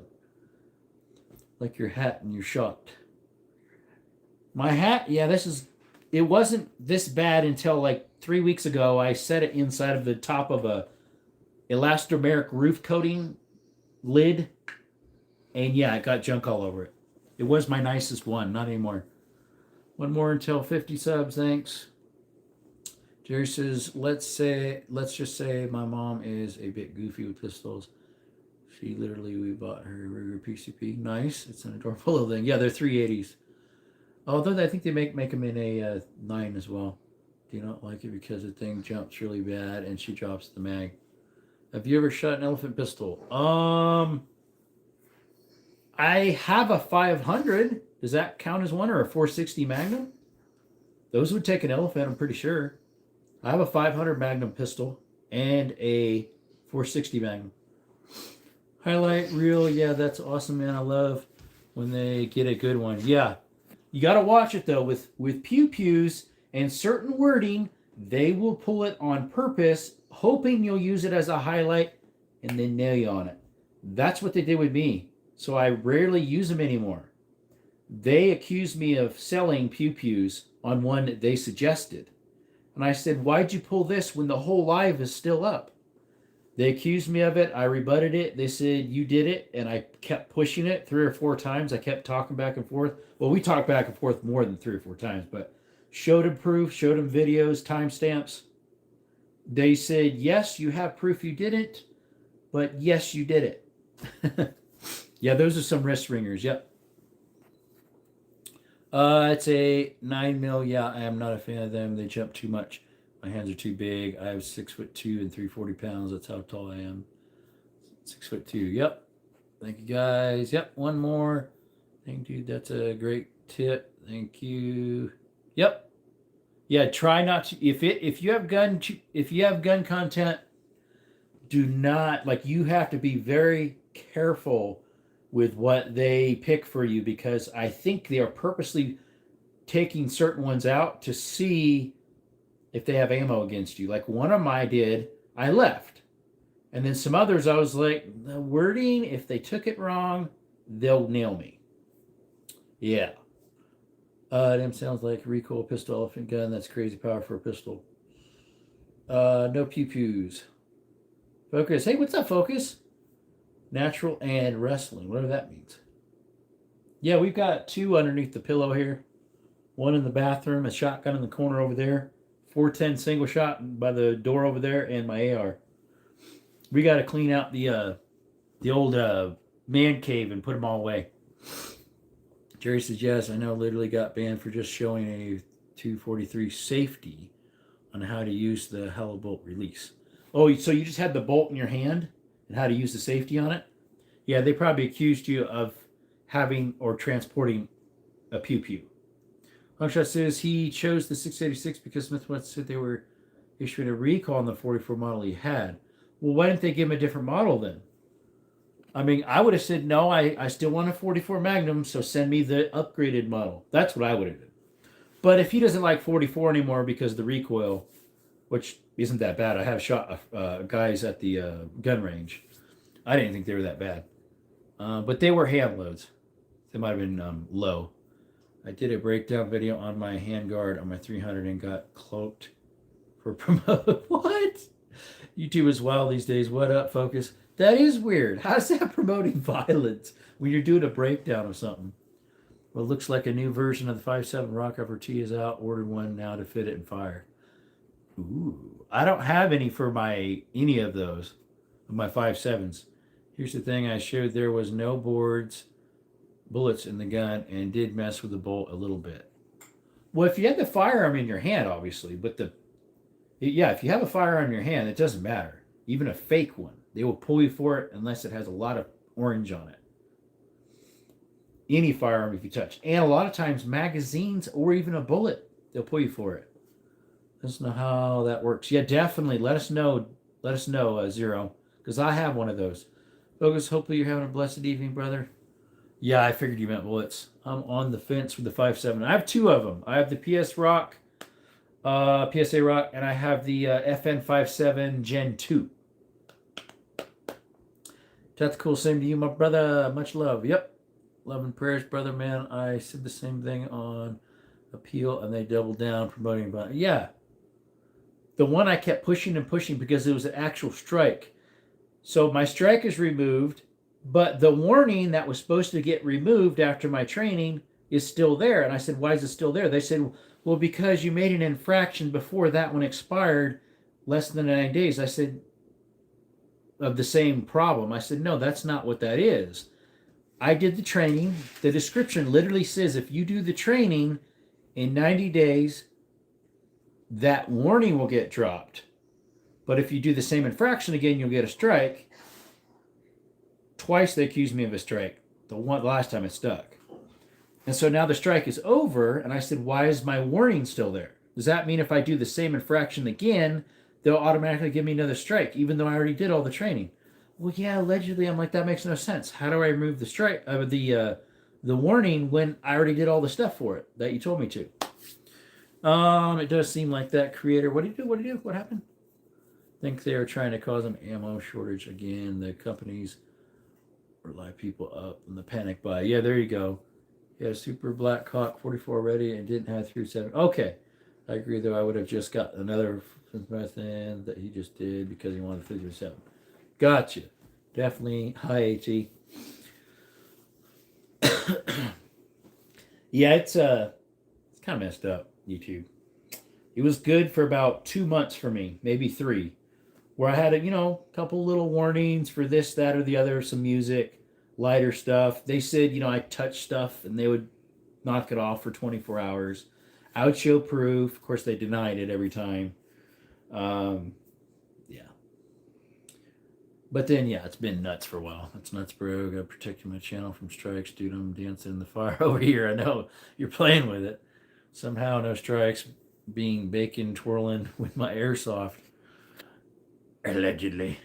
Like your hat and your shot. My hat, yeah, it wasn't this bad until like 3 weeks ago. I set it inside of the top of a elastomeric roof coating lid. And yeah, it got junk all over it. It was my nicest one, not anymore. One more until 50 subs, thanks. Jerry says, let's just say my mom is a bit goofy with pistols. We bought her Ruger PCP. Nice. It's an adorable little thing. Yeah, they're 380s. Although I think they make them in a 9 as well. Do you not like it because the thing jumps really bad and she drops the mag? Have you ever shot an elephant pistol? I have a 500. Does that count as one, or a 460 Magnum? Those would take an elephant, I'm pretty sure. I have a 500 Magnum pistol and a 460 Magnum. Highlight reel, yeah, that's awesome, man. I love when they get a good one. Yeah, you got to watch it though. With pews and certain wording, they will pull it on purpose, hoping you'll use it as a highlight and then nail you on it. That's what they did with me. So I rarely use them anymore. They accused me of selling pews on one that they suggested. And I said, why'd you pull this when the whole live is still up? They accused me of it. I rebutted it. They said, you did it. And I kept pushing it 3 or 4 times. I kept talking back and forth. Well, we talked back and forth more than 3 or 4 times, but showed them proof, showed them videos, timestamps. They said, yes, you have proof you didn't, but yes, you did it. Yeah, those are some wrist ringers. Yep. It's a 9mm. Yeah, I am not a fan of them. They jump too much. My hands are too big. I have 6'2" and 340 pounds. That's how tall I am. 6'2". Yep. Thank you guys. Yep. One more. Thank you. That's a great tip. Thank you. Yep. Yeah. Try not to. If you have gun content, do not, like, you have to be very careful with what they pick for you, because I think they are purposely taking certain ones out to see if they have ammo against you. Like one of them I left. And then some others I was like, the wording, if they took it wrong, they'll nail me. Yeah. Them sounds like recoil pistol elephant gun. That's crazy power for a pistol. No pews. Focus. Hey, what's up, Focus? Natural and wrestling, whatever that means. Yeah, we've got 2 underneath the pillow here. One in the bathroom, a shotgun in the corner over there, 410 single shot by the door over there, and my AR. We got to clean out the old man cave and put them all away. Jerry says, yes, I know, literally got banned for just showing a 243 safety on how to use the hollow bolt release. Oh, so you just had the bolt in your hand and how to use the safety on it? Yeah, they probably accused you of having or transporting a pew. Longshot says he chose the 686 because Smith Wesson said they were issuing a recall on the 44 model he had. Well, why didn't they give him a different model then? I mean, I would have said, no, I still want a 44 Magnum, so send me the upgraded model. That's what I would have done. But if he doesn't like 44 anymore because of the recoil, which isn't that bad. I have shot guys at the gun range. I didn't think they were that bad. But they were hand loads. They might have been low. I did a breakdown video on my handguard on my 300 and got cloaked for promote. What? YouTube is wild these days. What up, Focus? That is weird. How's that promoting violence when you're doing a breakdown of something? Well, it looks like a new version of the 5.7 Rockover T is out. Ordered one now to fit it and fire. Ooh. I don't have any for any of those, of my 5.7s. Here's the thing I showed. There was no bullets in the gun and did mess with the bolt a little bit. Well, if you had the firearm in your hand, obviously, but if you have a firearm in your hand, it doesn't matter. Even a fake one. They will pull you for it unless it has a lot of orange on it. Any firearm if you touch. And a lot of times magazines or even a bullet, they'll pull you for it. I don't know how that works. Yeah, definitely. Let us know, Zero, because I have one of those. Focus, hopefully you're having a blessed evening, brother. Yeah, I figured you meant bullets. I'm on the fence with the 5.7. I have two of them. I have the PSA Rock, and I have the FN 5.7 Gen 2. That's cool. Same to you, my brother. Much love. Yep. Love and prayers, brother, man. I said the same thing on Appeal, and they doubled down promoting. Yeah. The one I kept pushing and pushing because it was an actual strike. So my strike is removed, but the warning that was supposed to get removed after my training is still there. And I said, why is it still there? They said, well, because you made an infraction before that one expired less than 9 days. I said, of the same problem. I said, no, that's not what that is. I did the training. The description literally says if you do the training in 90 days, that warning will get dropped. But if you do the same infraction again, you'll get a strike. Twice they accused me of a strike. The last time it stuck. And so now the strike is over, and I said, why is my warning still there? Does that mean if I do the same infraction again, they'll automatically give me another strike, even though I already did all the training? Well, yeah, allegedly. I'm like, that makes no sense. How do I remove the strike the warning when I already did all the stuff for it that you told me to? It does seem like that creator. What did he do? What happened? I think they are trying to cause an ammo shortage again. The companies light people up in the panic buy. Yeah, there you go. Yeah, Super Black Hawk 44 ready and didn't have 3.7. Okay. I agree, though. I would have just got another thing that he just did because he wanted 3.7. Gotcha. Definitely. Hi, AT. Yeah, it's kind of messed up, YouTube. It was good for about 2 months for me, maybe 3, where I had a couple little warnings for this, that, or the other, some music, lighter stuff. They said, I touched stuff, and they would knock it off for 24 hours. I would show proof. Of course, they denied it every time. Yeah. But then, yeah, it's been nuts for a while. That's nuts, bro. Got protecting my channel from strikes. Dude, I'm dancing in the fire over here. I know you're playing with it. Somehow, no strikes. Being bacon twirling with my airsoft. Allegedly.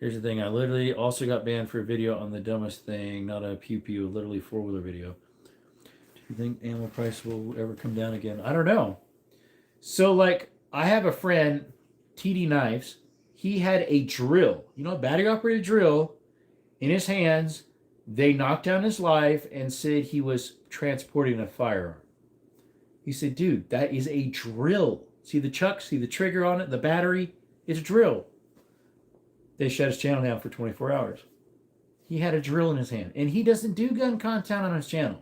Here's the thing. I literally also got banned for a video on the dumbest thing. Not a pew-pew, literally four-wheeler video. Do you think ammo price will ever come down again? I don't know. So, I have a friend, TD Knives. He had a drill, a battery-operated drill in his hands. They knocked down his life and said he was transporting a firearm. He said, dude, that is a drill. See the chuck? See the trigger on it? The battery? It's a drill. They shut his channel down for 24 hours. He had a drill in his hand. And he doesn't do gun content on his channel.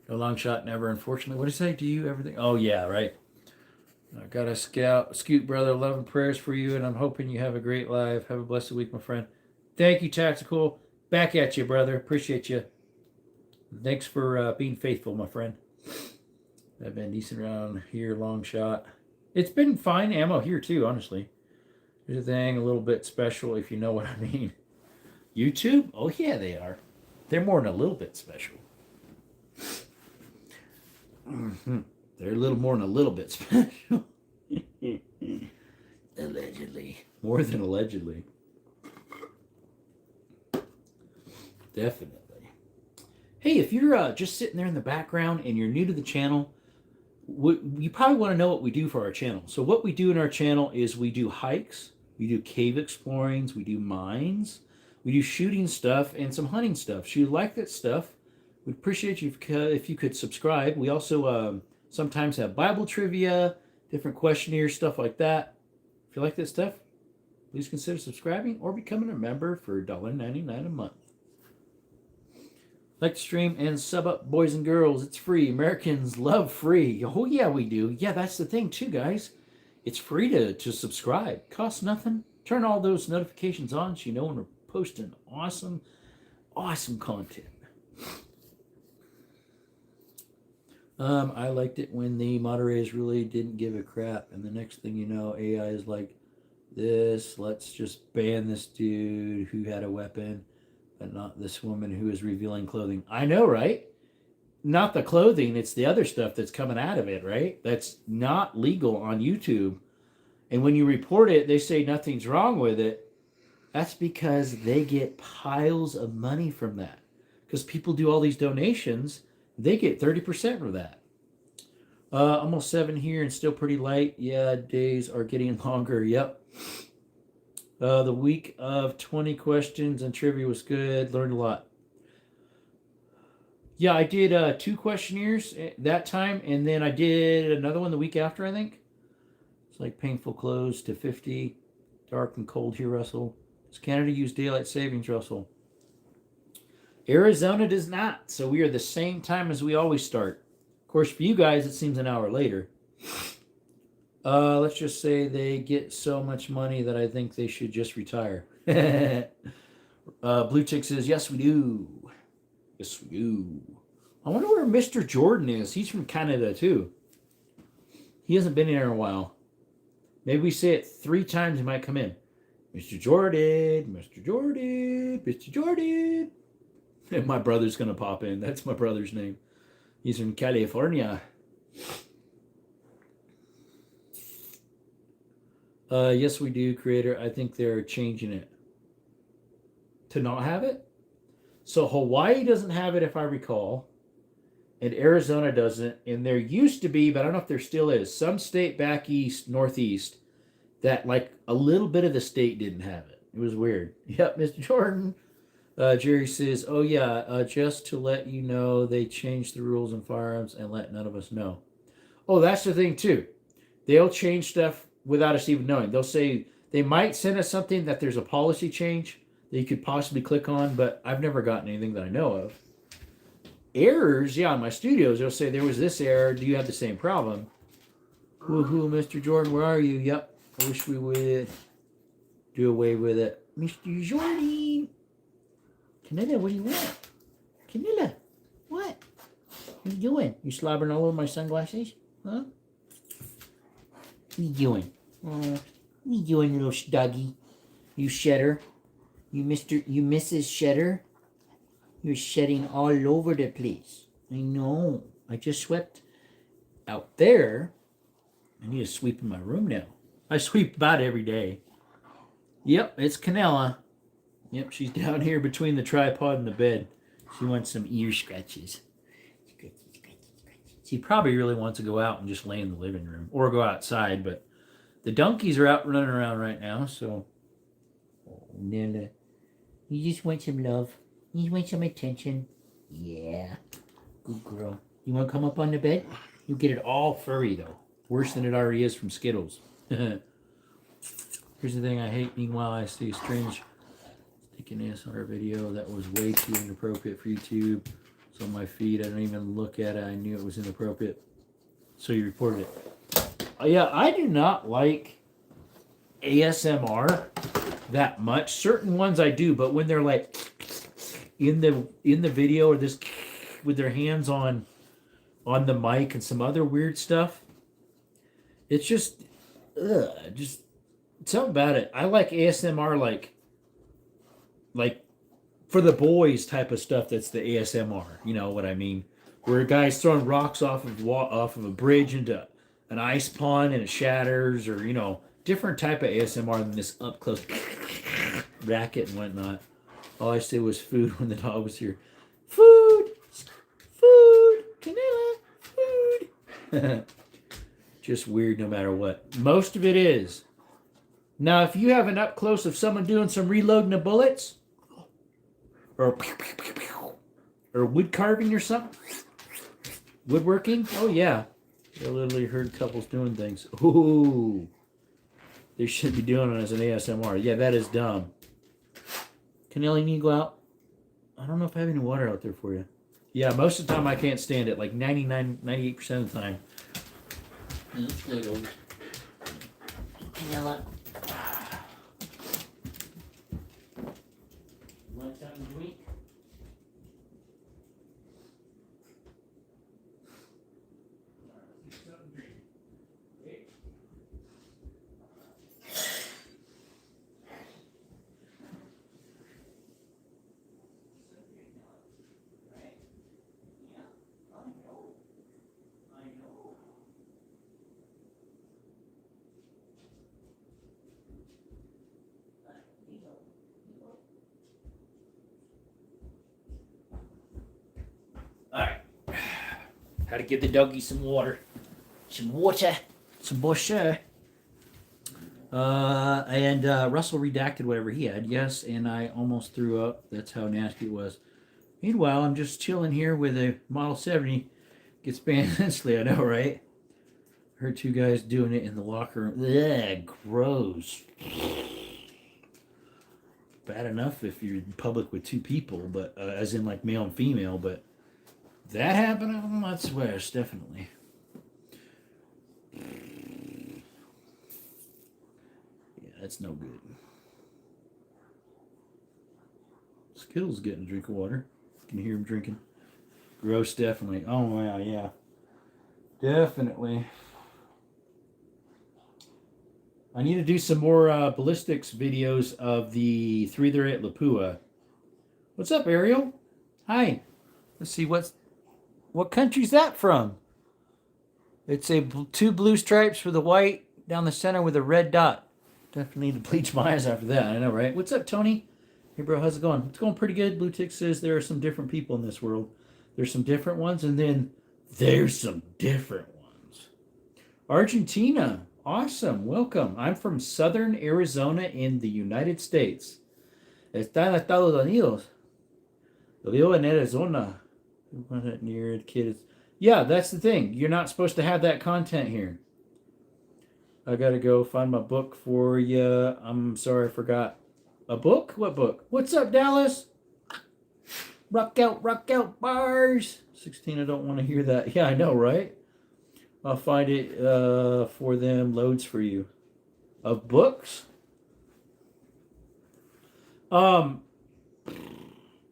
No long shot, never, unfortunately. What did he say? Do you everything? Oh, yeah, right. I got a scoot, brother. Love and prayers for you, and I'm hoping you have a great life. Have a blessed week, my friend. Thank you, Tactical. Back at you, brother. Appreciate you. Thanks for being faithful, my friend. I've been decent around here, long shot. It's been fine ammo here, too, honestly. Here's the thing, a little bit special, if you know what I mean. YouTube? Oh, yeah, they are. They're more than a little bit special. They're a little more than a little bit special. Allegedly. More than allegedly. Definitely. Hey, if you're just sitting there in the background and you're new to the channel, you probably want to know what we do for our channel. So what we do in our channel is we do hikes, we do cave explorings, we do mines, we do shooting stuff, and some hunting stuff. So you like that stuff, we'd appreciate you if you could subscribe. We also sometimes have Bible trivia, different questionnaires, stuff like that. If you like that stuff, please consider subscribing or becoming a member for $1.99 a month. Like to stream and sub up, boys and girls. It's free. Americans love free. Oh, yeah, we do. Yeah, that's the thing, too, guys. It's free to subscribe. Costs nothing. Turn all those notifications on so you know when we're posting awesome, awesome content. I liked it when the moderators really didn't give a crap. And the next thing you know, AI is like, let's just ban this dude who had a weapon. But not this woman who is revealing clothing. I know, right? Not the clothing, it's the other stuff that's coming out of it, right? That's not legal on YouTube. And when you report it, they say nothing's wrong with it. That's because they get piles of money from that. Because people do all these donations, they get 30% of that. Almost 7 here and still pretty light. Yeah, days are getting longer. Yep. The week of 20 questions and trivia was good. Learned a lot. Yeah, I did 2 questionnaires that time, and then I did another one the week after, I think. It's like painful clothes to 50. Dark and cold here, Russell. Does Canada use daylight savings, Russell? Arizona does not, so we are the same time as we always start. Of course, for you guys, it seems an hour later. Let's just say they get so much money that I think they should just retire. Blue Chick says, yes, we do. Yes, we do. I wonder where Mr. Jordan is. He's from Canada, too. He hasn't been here in a while. Maybe we say it 3 times, he might come in. Mr. Jordan, Mr. Jordan, Mr. Jordan. And my brother's going to pop in. That's my brother's name. He's from California. Yes, we do, creator. I think they're changing it to not have it. So Hawaii doesn't have it, if I recall, and Arizona doesn't. And there used to be, but I don't know if there still is, some state back east, northeast, that like a little bit of the state didn't have it. It was weird. Yep, Mr. Jordan. Jerry says, oh yeah, just to let you know, they changed the rules on firearms and let none of us know. Oh, that's the thing too. They'll change stuff without us even knowing. They'll say, they might send us something that there's a policy change that you could possibly click on, but I've never gotten anything that I know of. Errors, yeah, in my studios, they'll say there was this error. Do you have the same problem? Woohoo, Mr. Jordan, where are you? Yep, I wish we would do away with it. Mr. Jordan! Camilla, what do you want? Camilla, what? What are you doing? You slobbering all over my sunglasses? Huh? What are you doing? What are you doing, little doggy? You shedder? You Mrs. Shedder? You're shedding all over the place. I know. I just swept out there. I need to sweep in my room now. I sweep about every day. Yep, it's Canella. Yep, she's down here between the tripod and the bed. She wants some ear scratches. She probably really wants to go out and just lay in the living room or go outside, but the donkeys are out running around right now, so. Oh, Nella, you just want some love. You want some attention. Yeah, good girl. You want to come up on the bed? You get it all furry, though. Worse than it already is from Skittles. Here's the thing I hate. Meanwhile, I see a strange sticking ASMR video that was way too inappropriate for YouTube. It's on my feed. I don't even look at it. I knew it was inappropriate. So you reported it. Yeah, I do not like ASMR that much. Certain ones I do, but when they're like in the video or this with their hands on the mic and some other weird stuff, it's just something about it. I like ASMR like for the boys type of stuff. That's the ASMR, you know what I mean, where a guy's throwing rocks off of a bridge into an ice pond and it shatters, or different type of ASMR than this up close racket and whatnot. All I said was food when the dog was here. Food, food, Canela, food. Just weird no matter what. Most of it is. Now, if you have an up close of someone doing some reloading of bullets, or wood carving or something, woodworking, oh yeah. I literally heard couples doing things. Ooh. They should be doing it as an ASMR. Yeah, that is dumb. Canelli, you need to go out? I don't know if I have any water out there for you. Yeah, most of the time I can't stand it. Like 98% of the time. Let's go over. Canella. Want something to drink? Alright. How to give the doggy some water. Some water. Some butter. And Russell redacted whatever he had. Yes, and I almost threw up. That's how nasty it was. Meanwhile, I'm just chilling here with a Model 70. Gets banned instantly, I know, right? Heard two guys doing it in the locker room. Ugh, gross. Bad enough if you're in public with two people, but as in like male and female, but that happened, that's worse, definitely. Yeah, that's no good. Skittles getting a drink of water. Can you hear him drinking? Gross, definitely. Oh, wow, yeah. Definitely. I need to do some more ballistics videos of the three that are at Lapua. What's up, Ariel? Hi. Let's see, what country's that from? It's two blue stripes for the white down the center with a red dot. Definitely need to bleach my eyes after that. I know, right? What's up, Tony? Hey, bro, how's it going? It's going pretty good. Blue Tick says there are some different people in this world. There's some different ones, and then there's some different ones. Argentina. Awesome. Welcome. I'm from southern Arizona in the United States. Está en Estados Unidos. Vivo en Arizona. Near kids. Yeah, that's the thing. You're not supposed to have that content here. I gotta go find my book for you. I'm sorry, I forgot. A book? What book? What's up, Dallas? Rock out, bars. 16, I don't want to hear that. Yeah, I know, right? I'll find it for them. Loads for you. Of books?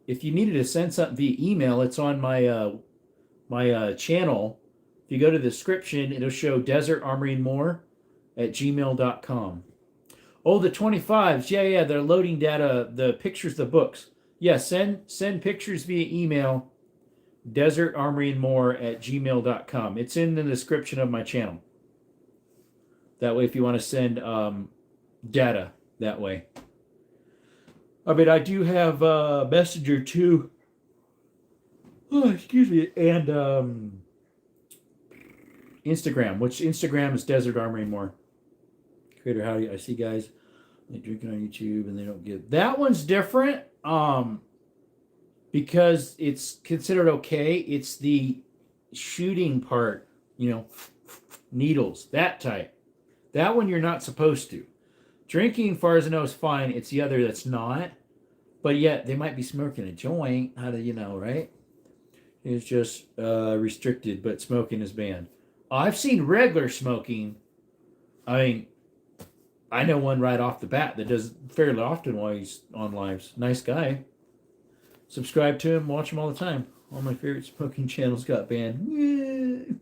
If you needed to send something via email, it's on my my channel. If you go to the description, it'll show Desert Armory and More at gmail.com. Oh, the 25s. Yeah, they're loading data, the pictures, the books. Yeah, send pictures via email, Desert Armory and More at gmail.com. It's in the description of my channel. That way, if you want to send data that way. I mean, I do have Messenger too. Oh, excuse me. And Instagram, which Instagram is Desert Armory and More. Creator Howdy, I see guys they drinking on YouTube and they don't get that one's different. Because it's considered okay. It's the shooting part, needles, that type. That one you're not supposed to. Drinking, as far as I know, is fine. It's the other that's not. But yet, they might be smoking a joint. How do you know, right? It's just restricted, but smoking is banned. I've seen regular smoking. I mean, I know one right off the bat that does fairly often while he's on lives. Nice guy. Subscribe to him, watch him all the time. All my favorite smoking channels got banned.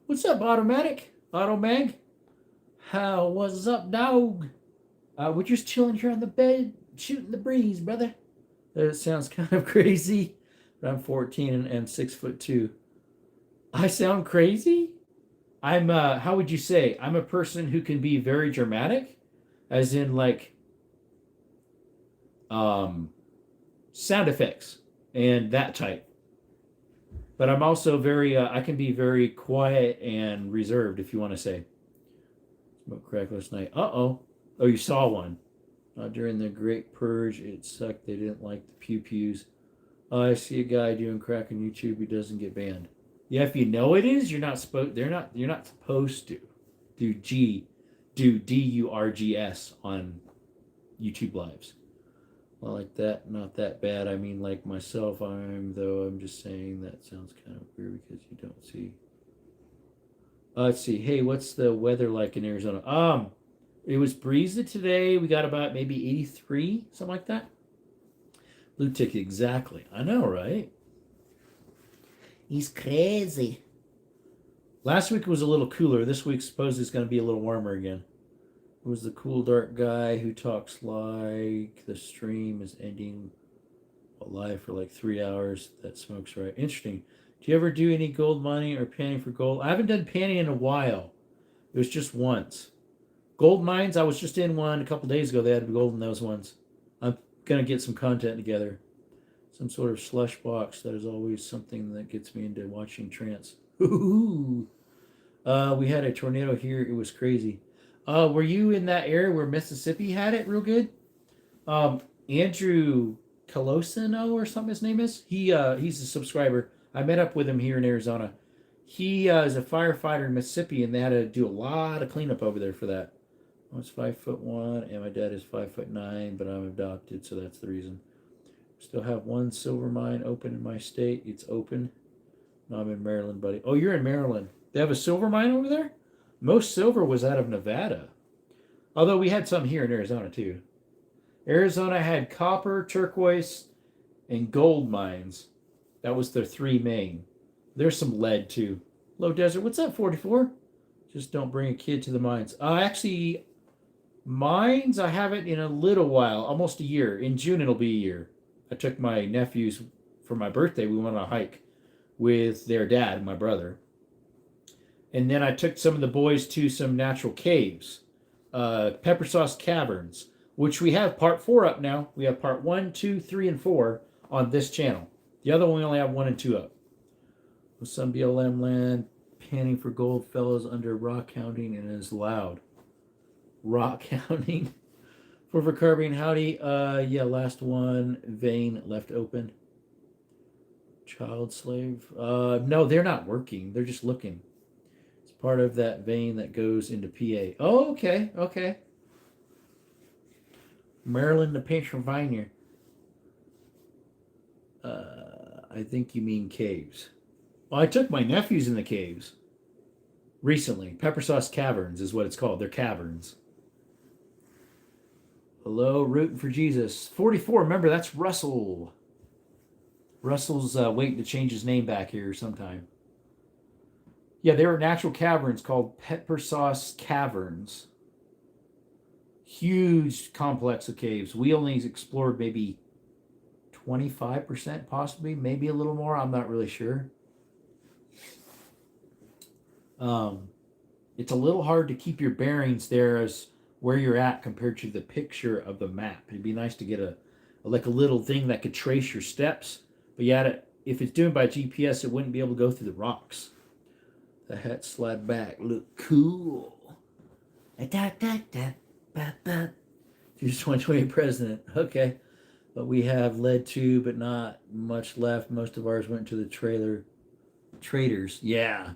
What's up, Automatic? Automag? How was up, dog? We're just chilling here on the bed, shooting the breeze, brother. That sounds kind of crazy. but I'm 14 and 6'2". I sound crazy? I'm how would you say? I'm a person who can be very dramatic, as in like um sound effects and that type. But I'm also very I can be very quiet and reserved if you want to say. Smoked crack last night. Uh-oh. Oh, you saw one. During the Great Purge, it sucked. They didn't like the pew pews. I see a guy doing crack on YouTube who doesn't get banned. Yeah, if you know it is, you're not supposed. They're not. You're not supposed to do DURGS on YouTube lives. Well, like that, not that bad. I mean, like myself, I'm just saying that sounds kind of weird because you don't see. Let's see. Hey, what's the weather like in Arizona? It was breezy today. We got about maybe 83, something like that. Blue ticket, exactly. I know, right? He's crazy. Last week was a little cooler. This week supposedly is going to be a little warmer again. It was the cool dark guy who talks like the stream is ending live for like 3 hours. That smokes right. Interesting. Do you ever do any gold mining or panning for gold? I haven't done panning in a while. It was just once. Gold mines, I was just in one a couple days ago. They had gold in those ones. I'm going to get some content together. Some sort of slush box. That is always something that gets me into watching trance. Ooh. We had a tornado here. It was crazy. Were you in that area where Mississippi had it real good? Andrew Colosino or something his name is. He's a subscriber. I met up with him here in Arizona. He is a firefighter in Mississippi, and they had to do a lot of cleanup over there for that. I was 5'1", and my dad is 5'9", but I'm adopted, so that's the reason. Still have one silver mine open in my state. It's open. No, I'm in Maryland, buddy. Oh, you're in Maryland. They have a silver mine over there? Most silver was out of Nevada. Although we had some here in Arizona, too. Arizona had copper, turquoise, and gold mines. That was their three main. There's some lead, too. Low Desert, what's that, 44? Just don't bring a kid to the mines. Actually, mines, I haven't in a little while. Almost a year. In June, it'll be a year. I took my nephews for my birthday. We went on a hike with their dad, my brother. And then I took some of the boys to some natural caves, Pepper Sauce Caverns, which we have part 4 up now. We have part 1, 2, 3, and 4 on this channel. The other one we only have 1 and 2 up. With some BLM land, panning for gold fellows under rock hounding and is loud. Rock hounding. For carbine, howdy. Yeah, last one. Vein left open. Child slave. No, they're not working. They're just looking. It's part of that vein that goes into PA. Oh, okay, okay. Maryland to Pennsylvania. I think you mean caves. Well, I took my nephews in the caves recently. Pepper Sauce Caverns is what it's called. They're caverns. Hello, rooting for Jesus. 44, remember, that's Russell. Russell's waiting to change his name back here sometime. Yeah, they were natural caverns called Pepper Sauce Caverns. Huge complex of caves. We only explored maybe 25%, possibly, maybe a little more. I'm not really sure. It's a little hard to keep your bearings there as where you're at compared to the picture of the map. It'd be nice to get a little thing that could trace your steps. But yeah, if it's doing by GPS, it wouldn't be able to go through the rocks. The hat slide back. Look cool. Choose 2020 president. Okay. But we have lead too, but not much left. Most of ours went to the traders. Yeah.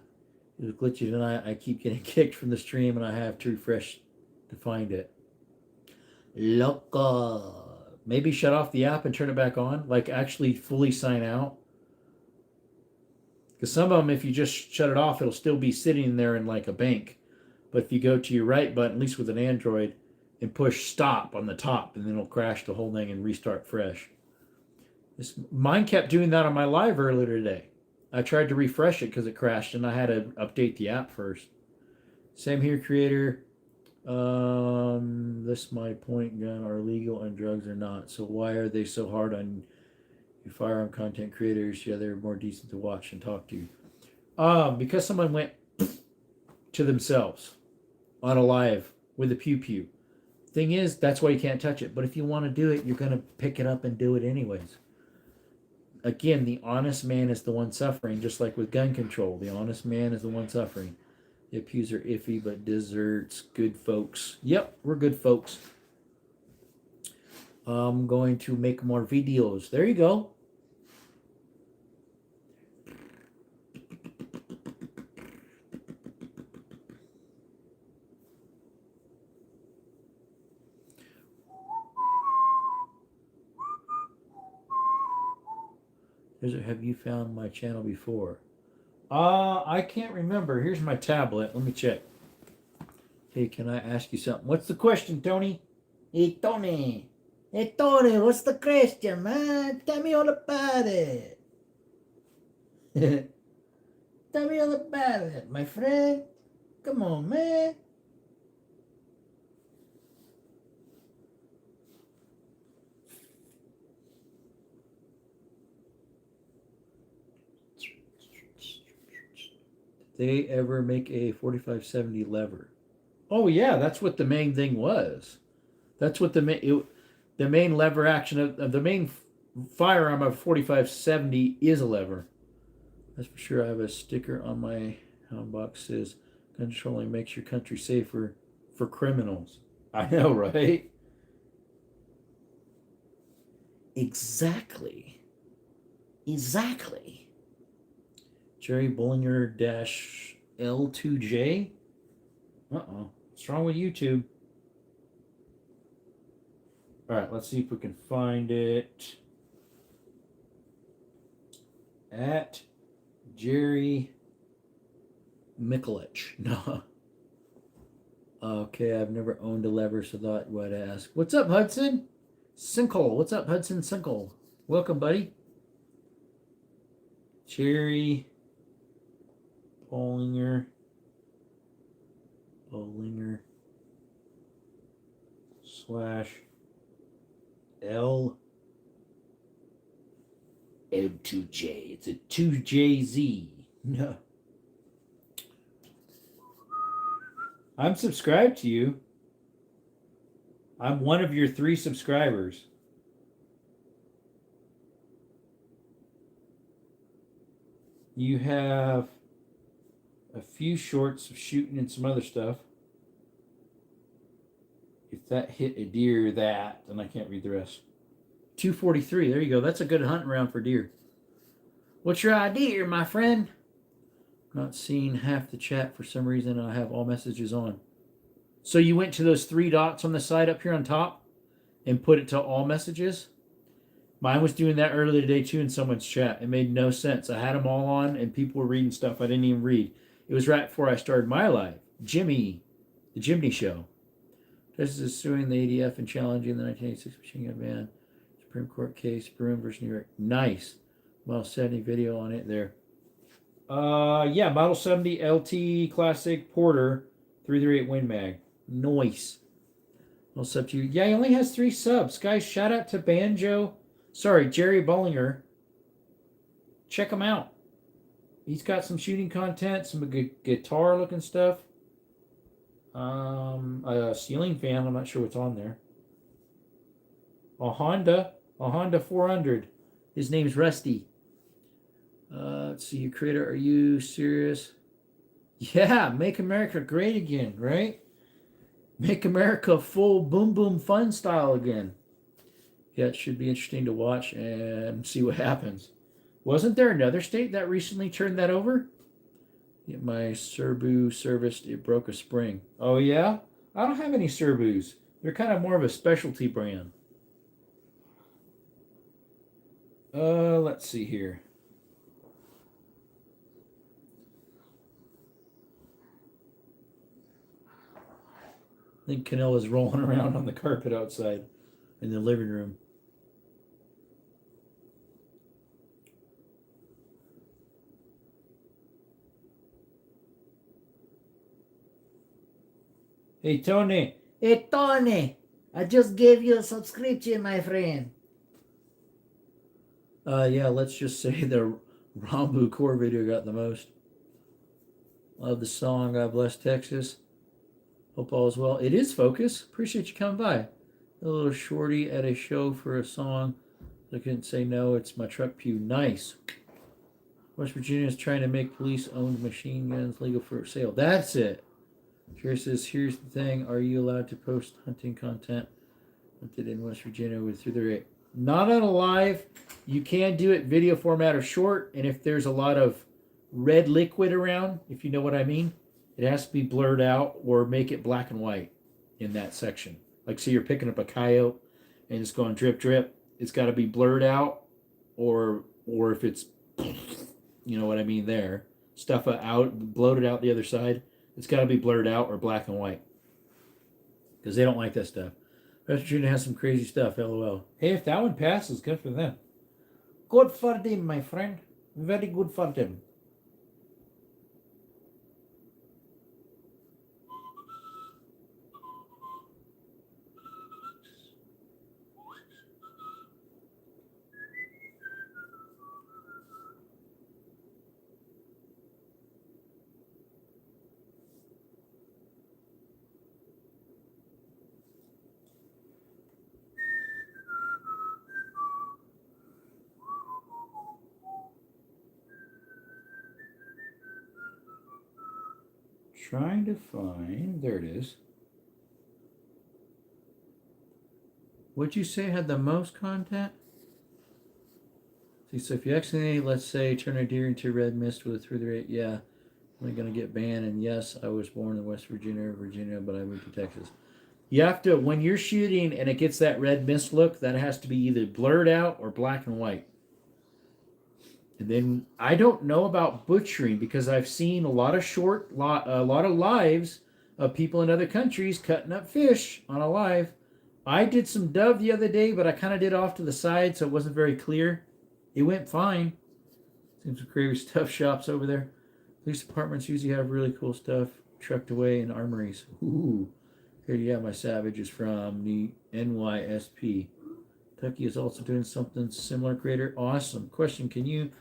It was glitchy tonight. I keep getting kicked from the stream and I have to refresh to find it. Loca. Maybe shut off the app and turn it back on. Like actually fully sign out. Because some of them, if you just shut it off, it'll still be sitting there in like a bank. But if you go to your right button, at least with an Android, and push stop on the top, and then it'll crash the whole thing and restart fresh. Mine kept doing that on my live earlier today. I tried to refresh it because it crashed, and I had to update the app first. Same here, creator. This my point. Gun are legal and drugs are not. So why are they so hard on You firearm content creators, yeah, they're more decent to watch and talk to. Because someone went to themselves on a live with a pew pew. Thing is, that's why you can't touch it. But if you want to do it, you're going to pick it up and do it anyways. Again, the honest man is the one suffering, just like with gun control. The honest man is the one suffering. The pews are iffy, but desserts, good folks. Yep, we're good folks. I'm going to make more videos. There you go. Have you found my channel before? I can't remember. Here's my tablet. Let me check. Hey, can I ask you something? What's the question, Tony? Hey, Tony. Hey, Tony, what's the question, man? Tell me all about it. Tell me all about it, my friend. Come on, man. They ever make a 4570 lever? Oh yeah, that's what the main thing was. That's what the main lever action of the main firearm of 4570 is a lever. That's for sure. I have a sticker on my hound box says controlling makes your country safer for criminals. I know, right? Exactly. Jerry Bullinger -L2J. Uh-oh. What's wrong with YouTube? All right, let's see if we can find it. At Jerry Mikulich. No. Okay, I've never owned a lever, so thought what to ask. What's up, Hudson? Sinkhole. What's up, Hudson Sinkhole? Welcome, buddy. Jerry Bollinger /L2J. It's a 2JZ. No. I'm subscribed to you. I'm one of your 3 subscribers. You have a few shorts of shooting and some other stuff. If that hit a deer, then I can't read the rest. 243. There you go. That's a good hunting round for deer. What's your idea, my friend? Not seeing half the chat for some reason. I have all messages on. So you went to those 3 dots on the side up here on top and put it to all messages? Mine was doing that earlier today too in someone's chat. It made no sense. I had them all on and people were reading stuff I didn't even read. It was right before I started my live. Jimmy, the Jimny Show. Justice is suing the ADF and challenging the 1986 machine gun ban. Supreme Court case, Broome versus New York. Nice. Model 70 video on it there. Yeah, Model 70 LT Classic Porter 338 Win Mag. Nice. Well, sub to you. Yeah, he only has 3 subs. Guys, shout out to Jerry Bollinger. Check him out. He's got some shooting content, some good guitar looking stuff. A ceiling fan, I'm not sure what's on there. A Honda 400. His name's Rusty. Let's see, you creator, are you serious? Yeah, make America great again, right? Make America full boom boom fun style again. Yeah, it should be interesting to watch and see what happens. Wasn't there another state that recently turned that over? Yeah, my Serbu serviced, it broke a spring. Oh yeah? I don't have any Serbus. They're kind of more of a specialty brand. Let's see here. I think Canella's rolling around on the carpet outside in the living room. Hey, Tony. Hey, Tony. I just gave you a subscription, my friend. Yeah, let's just say the Rambu core video got the most. Love the song. God bless Texas. Hope all is well. It is Focus. Appreciate you coming by. A little shorty at a show for a song. I couldn't say no. It's my truck pew. Nice. West Virginia is trying to make police-owned machine guns legal for sale. That's it. Here says, here's the thing. Are you allowed to post hunting content hunted in West Virginia with through the rate? Not on a live. You can do it video format or short. And if there's a lot of red liquid around, if you know what I mean, it has to be blurred out or make it black and white in that section. Like, say you're picking up a coyote and it's going drip, drip. It's got to be blurred out, or if it's, you know what I mean there, stuff out, bloated out the other side. It's got to be blurred out or black and white because they don't like that stuff. West Virginia has some crazy stuff, LOL. Hey, if that one passes, good for them. Good for them, my friend. Very good for them. Trying to find, there it is. What'd you say had the most content? See, so if you accidentally, let's say, turn a deer into red mist with through the rate, yeah, I'm gonna get banned. And yes, I was born in West Virginia, but I moved to Texas. You have to, when you're shooting and it gets that red mist look, that has to be either blurred out or black and white. And then I don't know about butchering because I've seen a lot of lives of people in other countries cutting up fish on a live. I did some dove the other day, but I kind of did off to the side, so it wasn't very clear. It went fine. Seems some crazy stuff shops over there. Police departments usually have really cool stuff trucked away in armories. Ooh. Here you have my savages from the NYSP. Kentucky is also doing something similar, creator. Awesome. Question, can you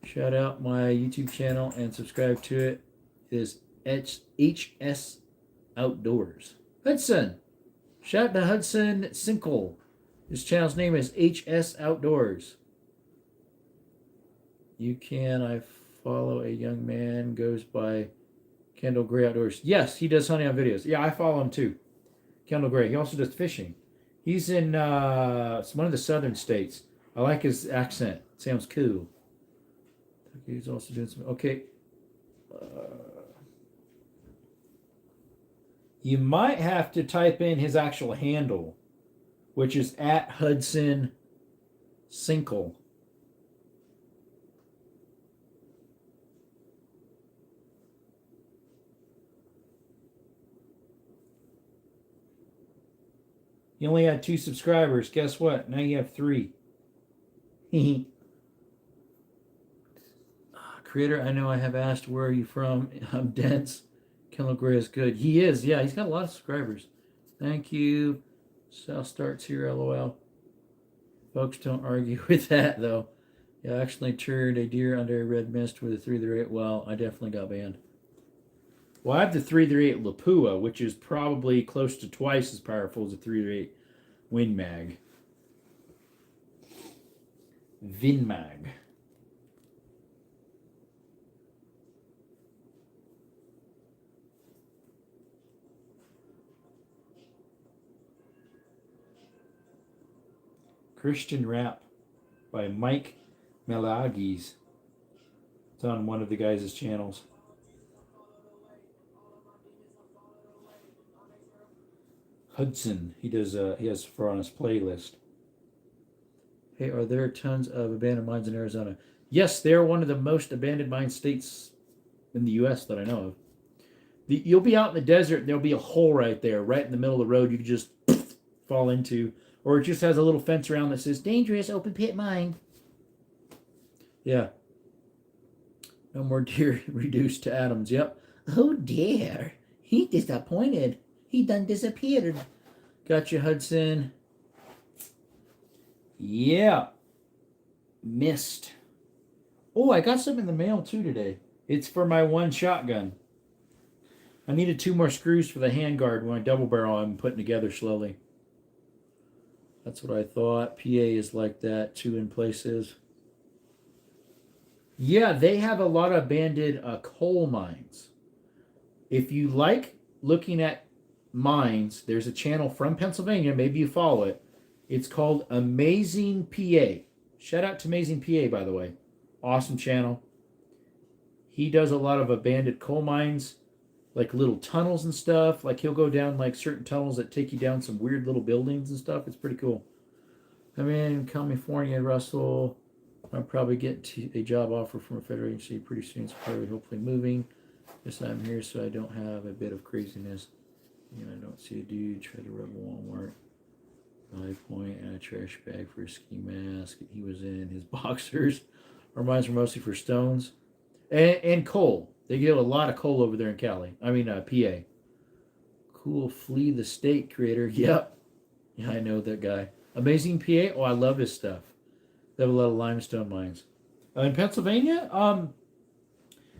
shout out my YouTube channel and subscribe to it? It is HS Outdoors. Hudson. Shout out to Hudson Sinkle. His channel's name is HS Outdoors. I follow a young man, goes by Kendall Gray Outdoors. Yes, he does hunting on videos. Yeah, I follow him too. Kendall Gray. He also does fishing. He's in one of the southern states. I like his accent. It sounds cool. He's also doing some. Okay. You might have to type in his actual handle, which is at Hudson Sinkle. You only had 2 subscribers. Guess what? Now you have 3. Creator, I know I have asked, where are you from? I'm dense. Kendall Gray is good. He is. Yeah, he's got a lot of subscribers. Thank you. South starts here, LOL. Folks, don't argue with that, though. Yeah, I actually turned a deer under a red mist with a 3-8. Well, I definitely got banned. Well, I have the 3-8 Lapua, which is probably close to twice as powerful as a 3-8 Win Mag. Vinmag. Christian Rap by Mike Melagis. It's on one of the guys' channels. Hudson. He has for on his playlist. Hey, are there tons of abandoned mines in Arizona? Yes, they're one of the most abandoned mine states in the U.S. that I know of. You'll be out in the desert, and there'll be a hole right there, right in the middle of the road you can just fall into. Or it just has a little fence around that says, dangerous, open pit mine. Yeah. No more deer reduced to atoms. Yep. Oh, dear. He disappointed. He done disappeared. Gotcha, Hudson. Yeah. Mist. Oh, I got some in the mail too today. It's for my one shotgun. I needed 2 more screws for the handguard when I double barrel I'm putting together slowly. That's what I thought. PA is like that too in places. Yeah, they have a lot of abandoned coal mines. If you like looking at mines, there's a channel from Pennsylvania. Maybe you follow it. It's called Amazing PA. Shout out to Amazing PA, by the way. Awesome channel. He does a lot of abandoned coal mines, like little tunnels and stuff. Like he'll go down like certain tunnels that take you down some weird little buildings and stuff. It's pretty cool. I'm in California, Russell. I'll probably get a job offer from a federal agency pretty soon. So probably hopefully moving. Yes, I'm here so I don't have a bit of craziness. I don't see a dude try to rub Walmart. High point and a trash bag for a ski mask. He was in his boxers. Our mines were mostly for stones and coal. They get a lot of coal over there in PA. Cool. Flee the State creator. Yep. Yeah, I know that guy. Amazing PA. Oh, I love his stuff. They have a lot of limestone mines. In Pennsylvania,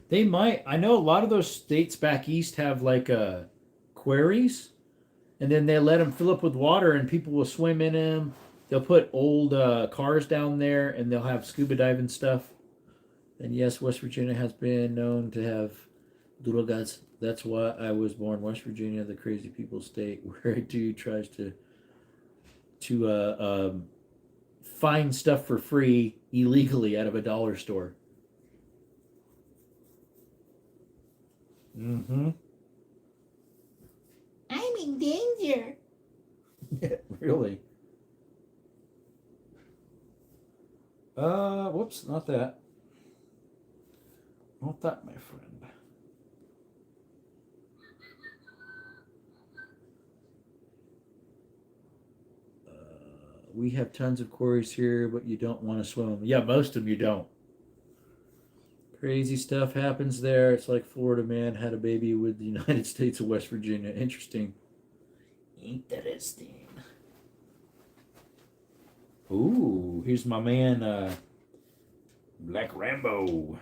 they might. I know a lot of those states back east have like quarries, and then they let them fill up with water, and people will swim in them. They'll put old cars down there, and they'll have scuba diving stuff. And yes, West Virginia has been known to have little guys. That's why I was born. West Virginia, the crazy people state, where a dude tries to find stuff for free illegally out of a dollar store. Mm-hmm. I'm in danger. Really? Whoops, not that. Not that, my friend. We have tons of quarries here, but you don't want to swim. Yeah, most of them you don't. Crazy stuff happens there. It's like Florida man had a baby with the United States of West Virginia. Interesting. Interesting. Ooh, here's my man, Black Rambo.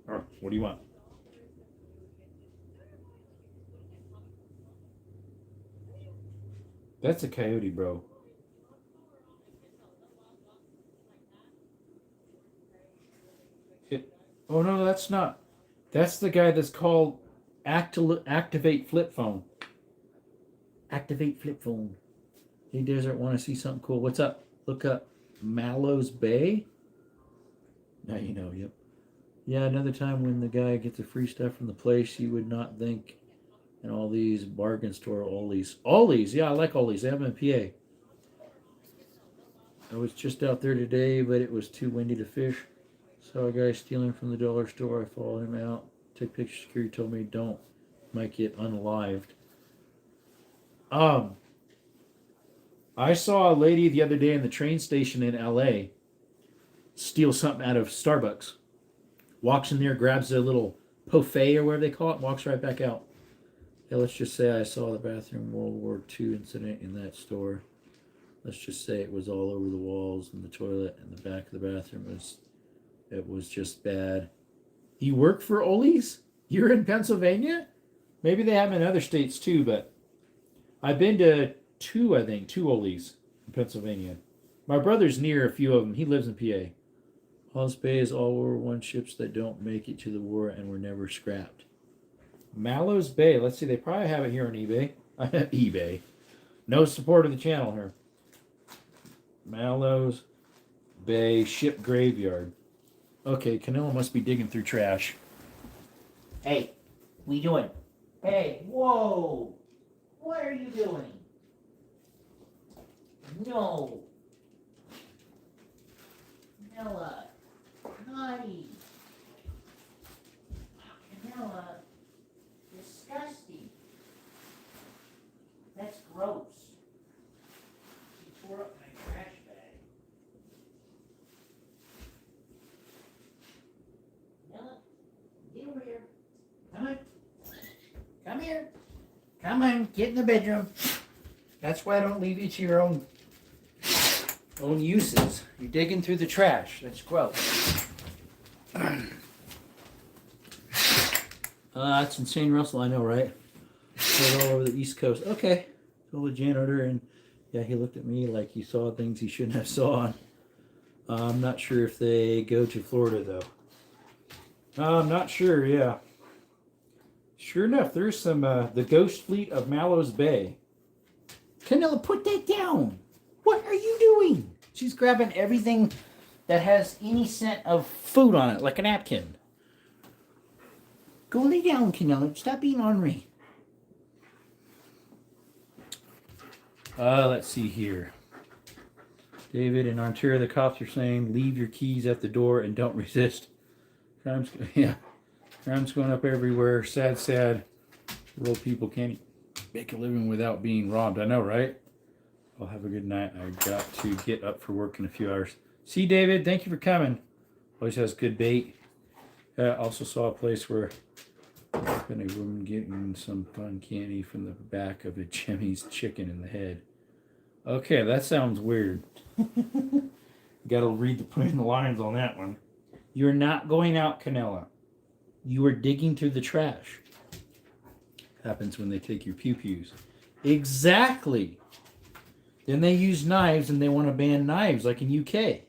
Oh, what do you want? That's a coyote, bro. Oh no, that's not. That's the guy that's called Activate Flip Phone. Activate Flip Phone. Hey Desert, want to see something cool? What's up? Look up Mallows Bay. Now you know. Yep. Yeah, another time when the guy gets the free stuff from the place, you would not think. And all these bargain store Ollies. Ollies, yeah, I like Ollies. They have them in PA. I was just out there today, but it was too windy to fish. Saw a guy stealing from the dollar store. I followed him out. Took pictures. Security told me don't. Might get unalived. I saw a lady the other day in the train station in LA steal something out of Starbucks. Walks in there, grabs a little buffet or whatever they call it, walks right back out. Yeah, let's just say I saw the bathroom World War II incident in that store. Let's just say it was all over the walls and the toilet and the back of the bathroom was just bad. You work for Ollie's? You're in Pennsylvania? Maybe they have them in other states too, but I've been to two Ollie's in Pennsylvania. My brother's near a few of them. He lives in PA. Hollis Bay is all World War I ships that don't make it to the war and were never scrapped. Mallows Bay. Let's see. They probably have it here on eBay. eBay. No support of the channel here. Mallows Bay Ship Graveyard. Okay, Canelo must be digging through trash. Hey, what are you doing? Hey, whoa! What are you doing? No. Canella. Naughty. Canella. Disgusting. That's gross. She tore up my trash bag. Canella, get over here. Come on. Come here. Come on, get in the bedroom. That's why I don't leave you to your own Own uses. You're digging through the trash. That's gross. That's insane, Russell. I know, right? Right all over the East Coast. Okay. Told the janitor, and yeah, he looked at me like he saw things he shouldn't have saw. I'm not sure if they go to Florida though. I'm not sure. Yeah. Sure enough, there's some the Ghost Fleet of Mallows Bay. Canella, put that down. What are you doing? She's grabbing everything that has any scent of food on it, like a napkin. Go lay down, Canella. Stop being ornery. Let's see here. David in Ontario, the cops are saying, leave your keys at the door and don't resist. Crime's going up everywhere. Sad, sad. Real people can't make a living without being robbed. I know, right? I'll have a good night. I got to get up for work in a few hours. See, David, thank you for coming. Always has good bait. I also saw a place where been a woman getting some fun candy from the back of a Jimmy's chicken in the head. Okay, that sounds weird. Gotta read between the lines on that one. You're not going out, Canella. You are digging through the trash. Happens when they take your pew-pews. Exactly. Then they use knives and they want to ban knives like in UK.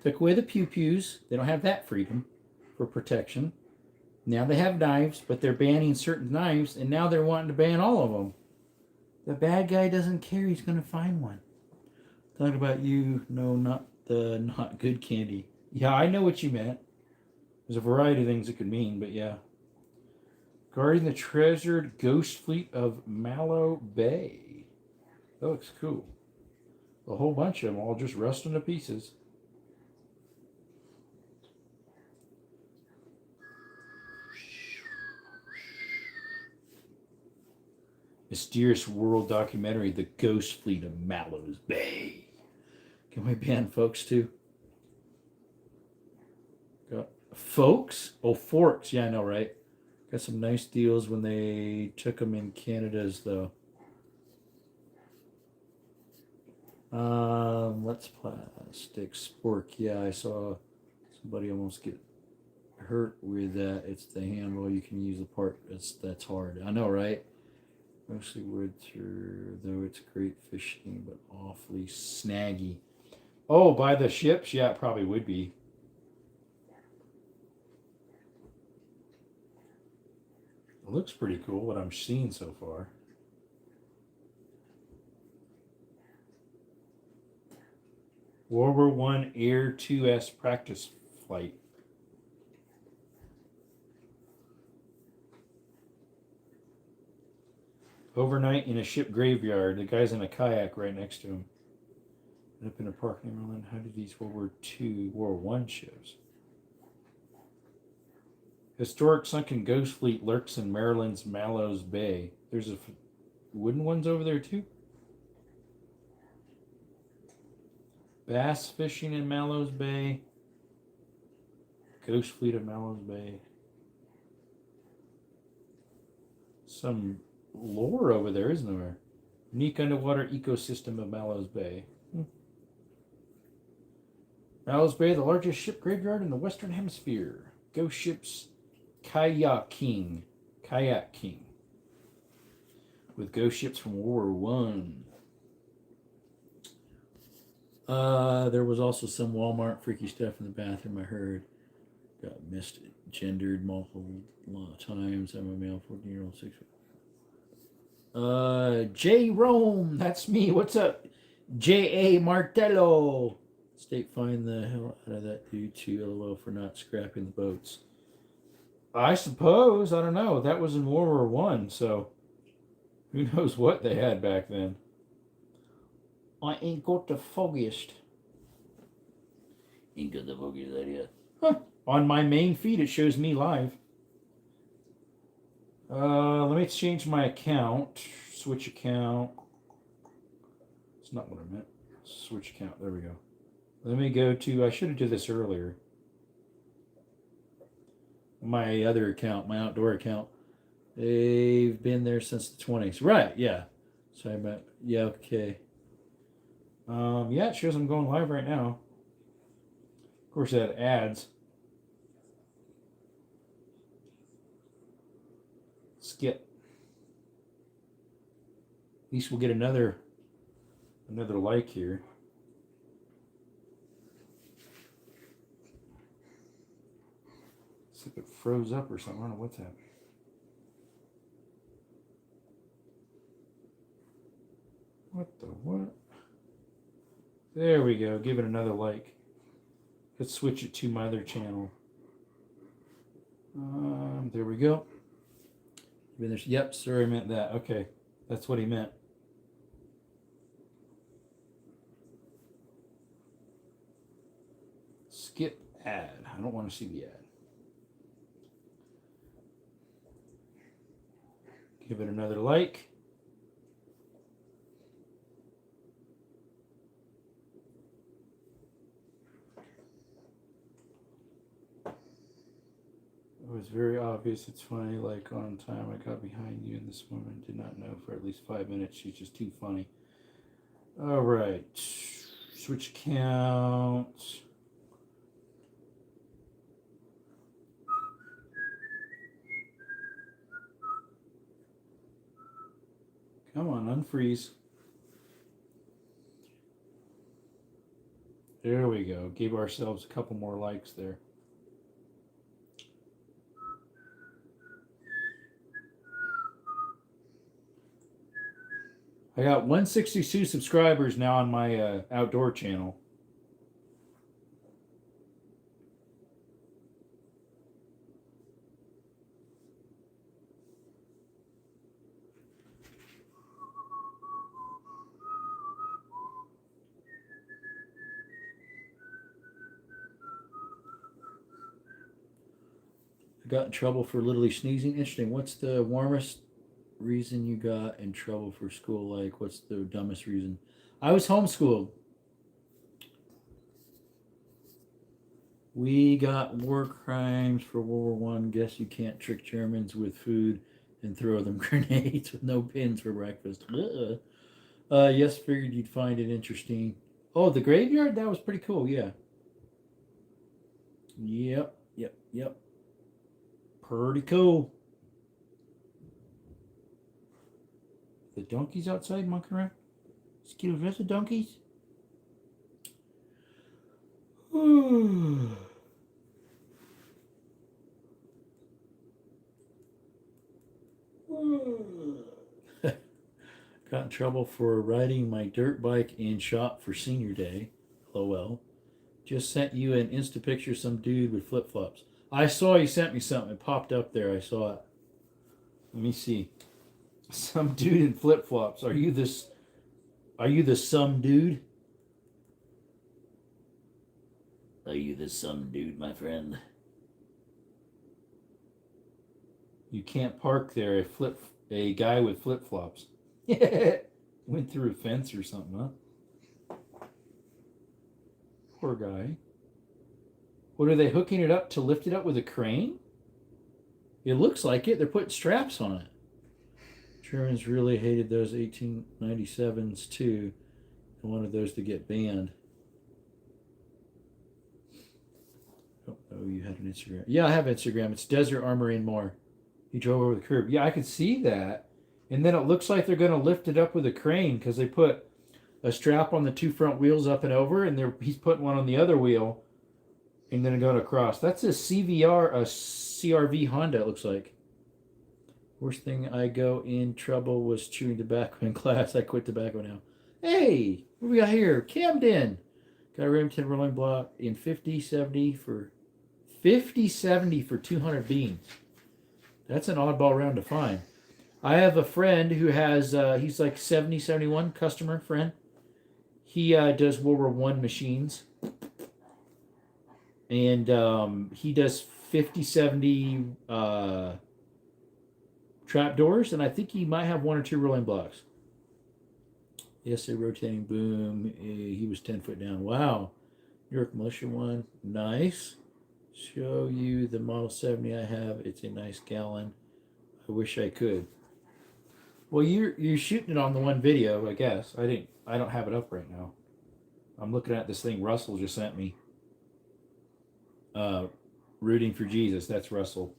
Took away the pew-pews. They don't have that freedom for protection. Now they have knives, but they're banning certain knives, and now they're wanting to ban all of them. The bad guy doesn't care. He's going to find one. Talk about you. No, not the not good candy. Yeah, I know what you meant. There's a variety of things it could mean, but yeah. Guarding the treasured Ghost Fleet of Mallow Bay. That looks cool. A whole bunch of them all just rusting to pieces. Mysterious World documentary, The Ghost Fleet of Mallows Bay. Can we ban folks too? Got folks? Oh, forks. Yeah, I know, right? Got some nice deals when they took them in Canada's, though. Let's plastic spork. Yeah, I saw somebody almost get hurt with that. It's the handle. You can use the part. That's hard. I know, right? Mostly wood through, though it's great fishing, but awfully snaggy. Oh, by the ships? Yeah, it probably would be. It looks pretty cool, what I'm seeing so far. World War I Air 2S practice flight. Overnight in a ship graveyard. The guy's in a kayak right next to him. Up in a park in Maryland. How do these World War II, World War I ships? Historic sunken ghost fleet lurks in Maryland's Mallows Bay. There's a wooden ones over there too. Bass fishing in Mallows Bay. Ghost fleet of Mallows Bay. Some lore over there, isn't there? Unique underwater ecosystem of Mallows Bay. Mallows Bay, the largest ship graveyard in the Western Hemisphere. Ghost ships Kayak King. With ghost ships from World War I. There was also some Walmart freaky stuff in the bathroom, I heard. Got misgendered multiple times. I'm a male 14-year-old 6. J. Rome, that's me. What's up? J.A. Martello. State fined the hell out of that dude too, LOL, for not scrapping the boats. I suppose. I don't know. That was in World War I, so who knows what they had back then. I ain't got the foggiest. Ain't got the foggiest idea. Huh. On my main feed, it shows me live. Let me change my account. Switch account. It's not what I meant. Switch account. There we go. Let me go to, I should have did this earlier. My other account, my outdoor account. They've been there since the 20s. Right, yeah. So I meant, yeah, okay. Yeah, it shows I'm going live right now. Of course, it had ads. Skip. At least we'll get another like here. See if it froze up or something. I don't know what's happening. What the what? There we go. Give it another like. Let's switch it to my other channel. There we go. Yep, sorry, I meant that. Okay, that's what he meant. Skip ad. I don't want to see the ad. Give it another like. It was very obvious. It's funny. Like on time, I got behind you, and this woman did not know for at least 5 minutes. She's just too funny. All right. Switch count. Come on, unfreeze. There we go. Gave ourselves a couple more likes there. I got 162 subscribers now on my outdoor channel. I got in trouble for literally sneezing. Interesting. What's the warmest reason you got in trouble for school? Like, what's the dumbest reason? I was homeschooled. We got war crimes for World War I. Guess you can't trick Germans with food and throw them grenades with no pins for breakfast. Yes, figured you'd find it interesting. Oh, the graveyard? That was pretty cool, yeah. Yep. Pretty cool. The donkeys outside monkey around? Skittles, there's the donkeys? Got in trouble for riding my dirt bike in shop for senior day. LOL. Just sent you an Insta picture of some dude with flip flops. I saw you sent me something. It popped up there. I saw it. Let me see. Some dude in flip flops. Are you this? Are you the some dude? Are you the some dude, my friend? You can't park there. A guy with flip flops. Went through a fence or something, huh? Poor guy. What, are they hooking it up to lift it up with a crane? It looks like it. They're putting straps on it. Germans really hated those 1897s too, and wanted those to get banned. Oh, you had an Instagram. Yeah, I have Instagram. It's Desert Armory and More. He drove over the curb. Yeah, I could see that. And then it looks like they're going to lift it up with a crane because they put a strap on the two front wheels up and over, and he's putting one on the other wheel, and then going across. That's a CRV Honda, it looks like. Worst thing I go in trouble was chewing tobacco in class. I quit tobacco now. Hey, what we got here? Camden. Got a Remington rolling block in 50-70 for 200 beans. That's an oddball round to find. I have a friend who has, he's like 70, 71 customer friend. He does World War I machines. And he does 50-70 trap doors, and I think he might have one or two rolling blocks. Yes, a rotating boom. He was 10 foot down. Wow. New York Militia one. Nice. Show you the Model 70 I have. It's a nice gallon. I wish I could. Well, you're shooting it on the one video, I guess. I don't have it up right now. I'm looking at this thing Russell just sent me. Rooting for Jesus. That's Russell.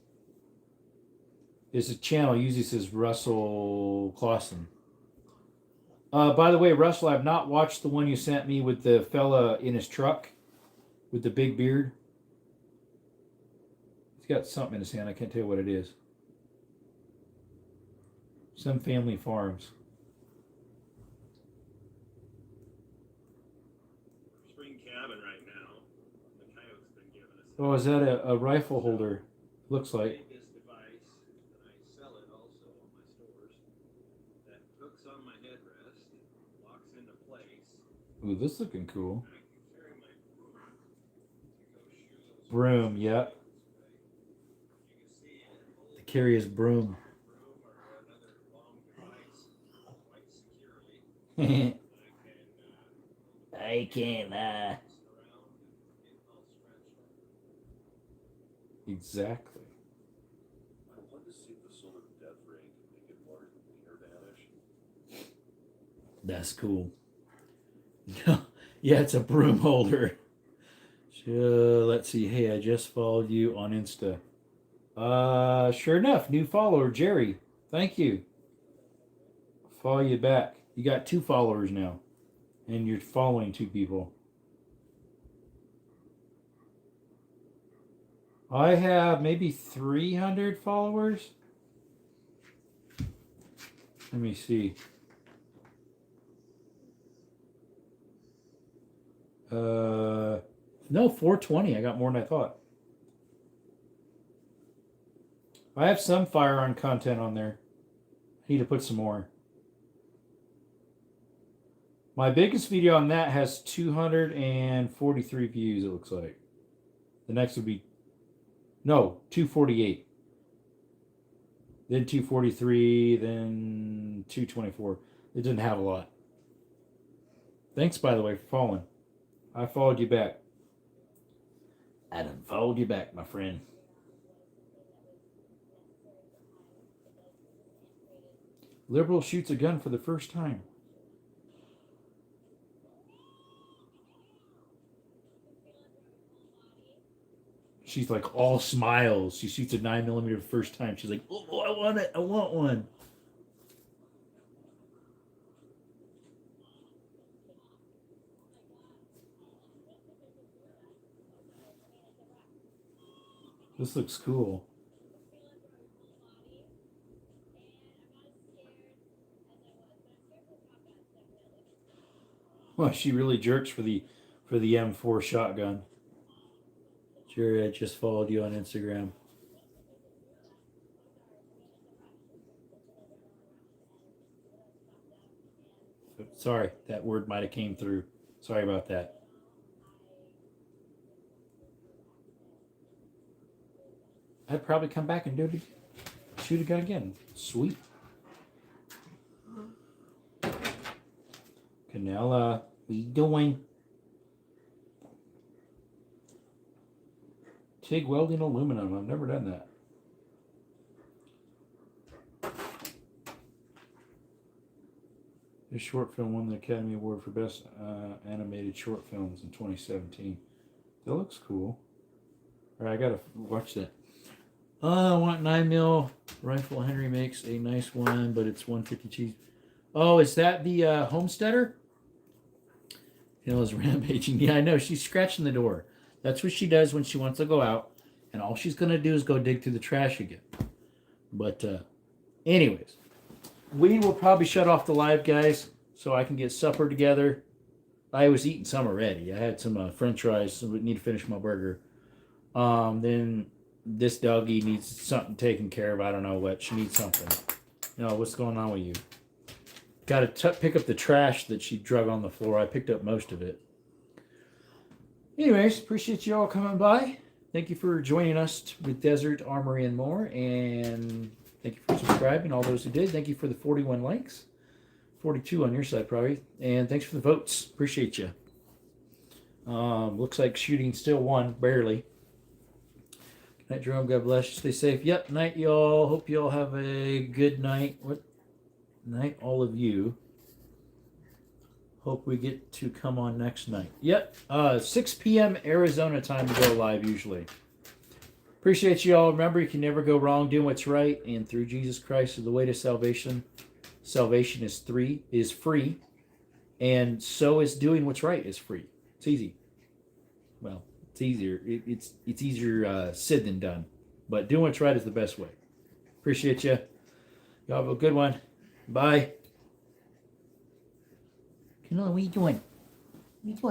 His channel usually says Russell Clausen. By the way, Russell, I've not watched the one you sent me with the fella in his truck with the big beard. He's got something in his hand. I can't tell you what it is. Some family farms. Spring cabin right now. The coyote's been giving us. Oh, is that a rifle holder? Looks like. This device, and I sell it also on my stores. That hooks on my headrest, locks into place. Ooh, this looking cool. I can carry my broom to go shoot those. Broom, yep. You can see it holds To carry his broom. broom or another long device quite securely. I can, Around and get all stretched up. Exactly. I wanted to see if the solar death ray could make it larger than wiener vanish. That's cool. Yeah, it's a broom holder. Let's see. Hey, I just followed you on Insta. Sure enough, new follower, Jerry. Thank you. Follow you back. You got 2 followers now. And you're following 2 people. I have maybe 300 followers. Let me see. No, 420. I got more than I thought. I have some firearm content on there. I need to put some more. My biggest video on that has 243 views, it looks like. The next would be... No, 248. Then 243, then 224. It didn't have a lot. Thanks, by the way, for following. I followed you back. I done followed you back, my friend. Liberal shoots a gun for the first time. She's like all smiles. She shoots a 9mm the first time. She's like, oh, I want it. I want one. This looks cool. Well, she really jerks for the M4 shotgun. Jerry, I just followed you on Instagram. Sorry, that word might have came through. Sorry about that. I'd probably come back and do it again. Shoot a gun again. Sweet. Canella, what you doing? TIG welding aluminum. I've never done that. This short film won the Academy Award for Best Animated Short Films in 2017. That looks cool. All right, I gotta watch that. I want 9mm rifle. Henry makes a nice one, but it's 150 cheese. Oh, is that the Homesteader? You know, is rampaging. Yeah, I know. She's scratching the door. That's what she does when she wants to go out. And all she's going to do is go dig through the trash again. But anyways, we will probably shut off the live, guys, so I can get supper together. I was eating some already. I had some french fries, so we need to finish my burger. Then this doggy needs something taken care of. I don't know what. She needs something. You know, what's going on with you? Got to pick up the trash that she drug on the floor. I picked up most of it. Anyways, appreciate you all coming by. Thank you for joining us with Desert Armory and more. And thank you for subscribing, all those who did. Thank you for the 41 likes. 42 on your side, probably. And thanks for the votes. Appreciate you. Looks like shooting still won, barely. Good night, Jerome. God bless you. Stay safe. Yep, night, y'all. Hope you all have a good night. What night, all of you. Hope we get to come on next night. Yep. 6 p.m. Arizona time to go live usually. Appreciate you all. Remember, you can never go wrong doing what's right, and through Jesus Christ is the way to salvation. Salvation is free, and so is doing what's right is free. It's easy. Well, it's easier. It's easier said than done, but doing what's right is the best way. Appreciate you. Y'all have a good one. Bye. Camilla, what are you doing? What are you doing?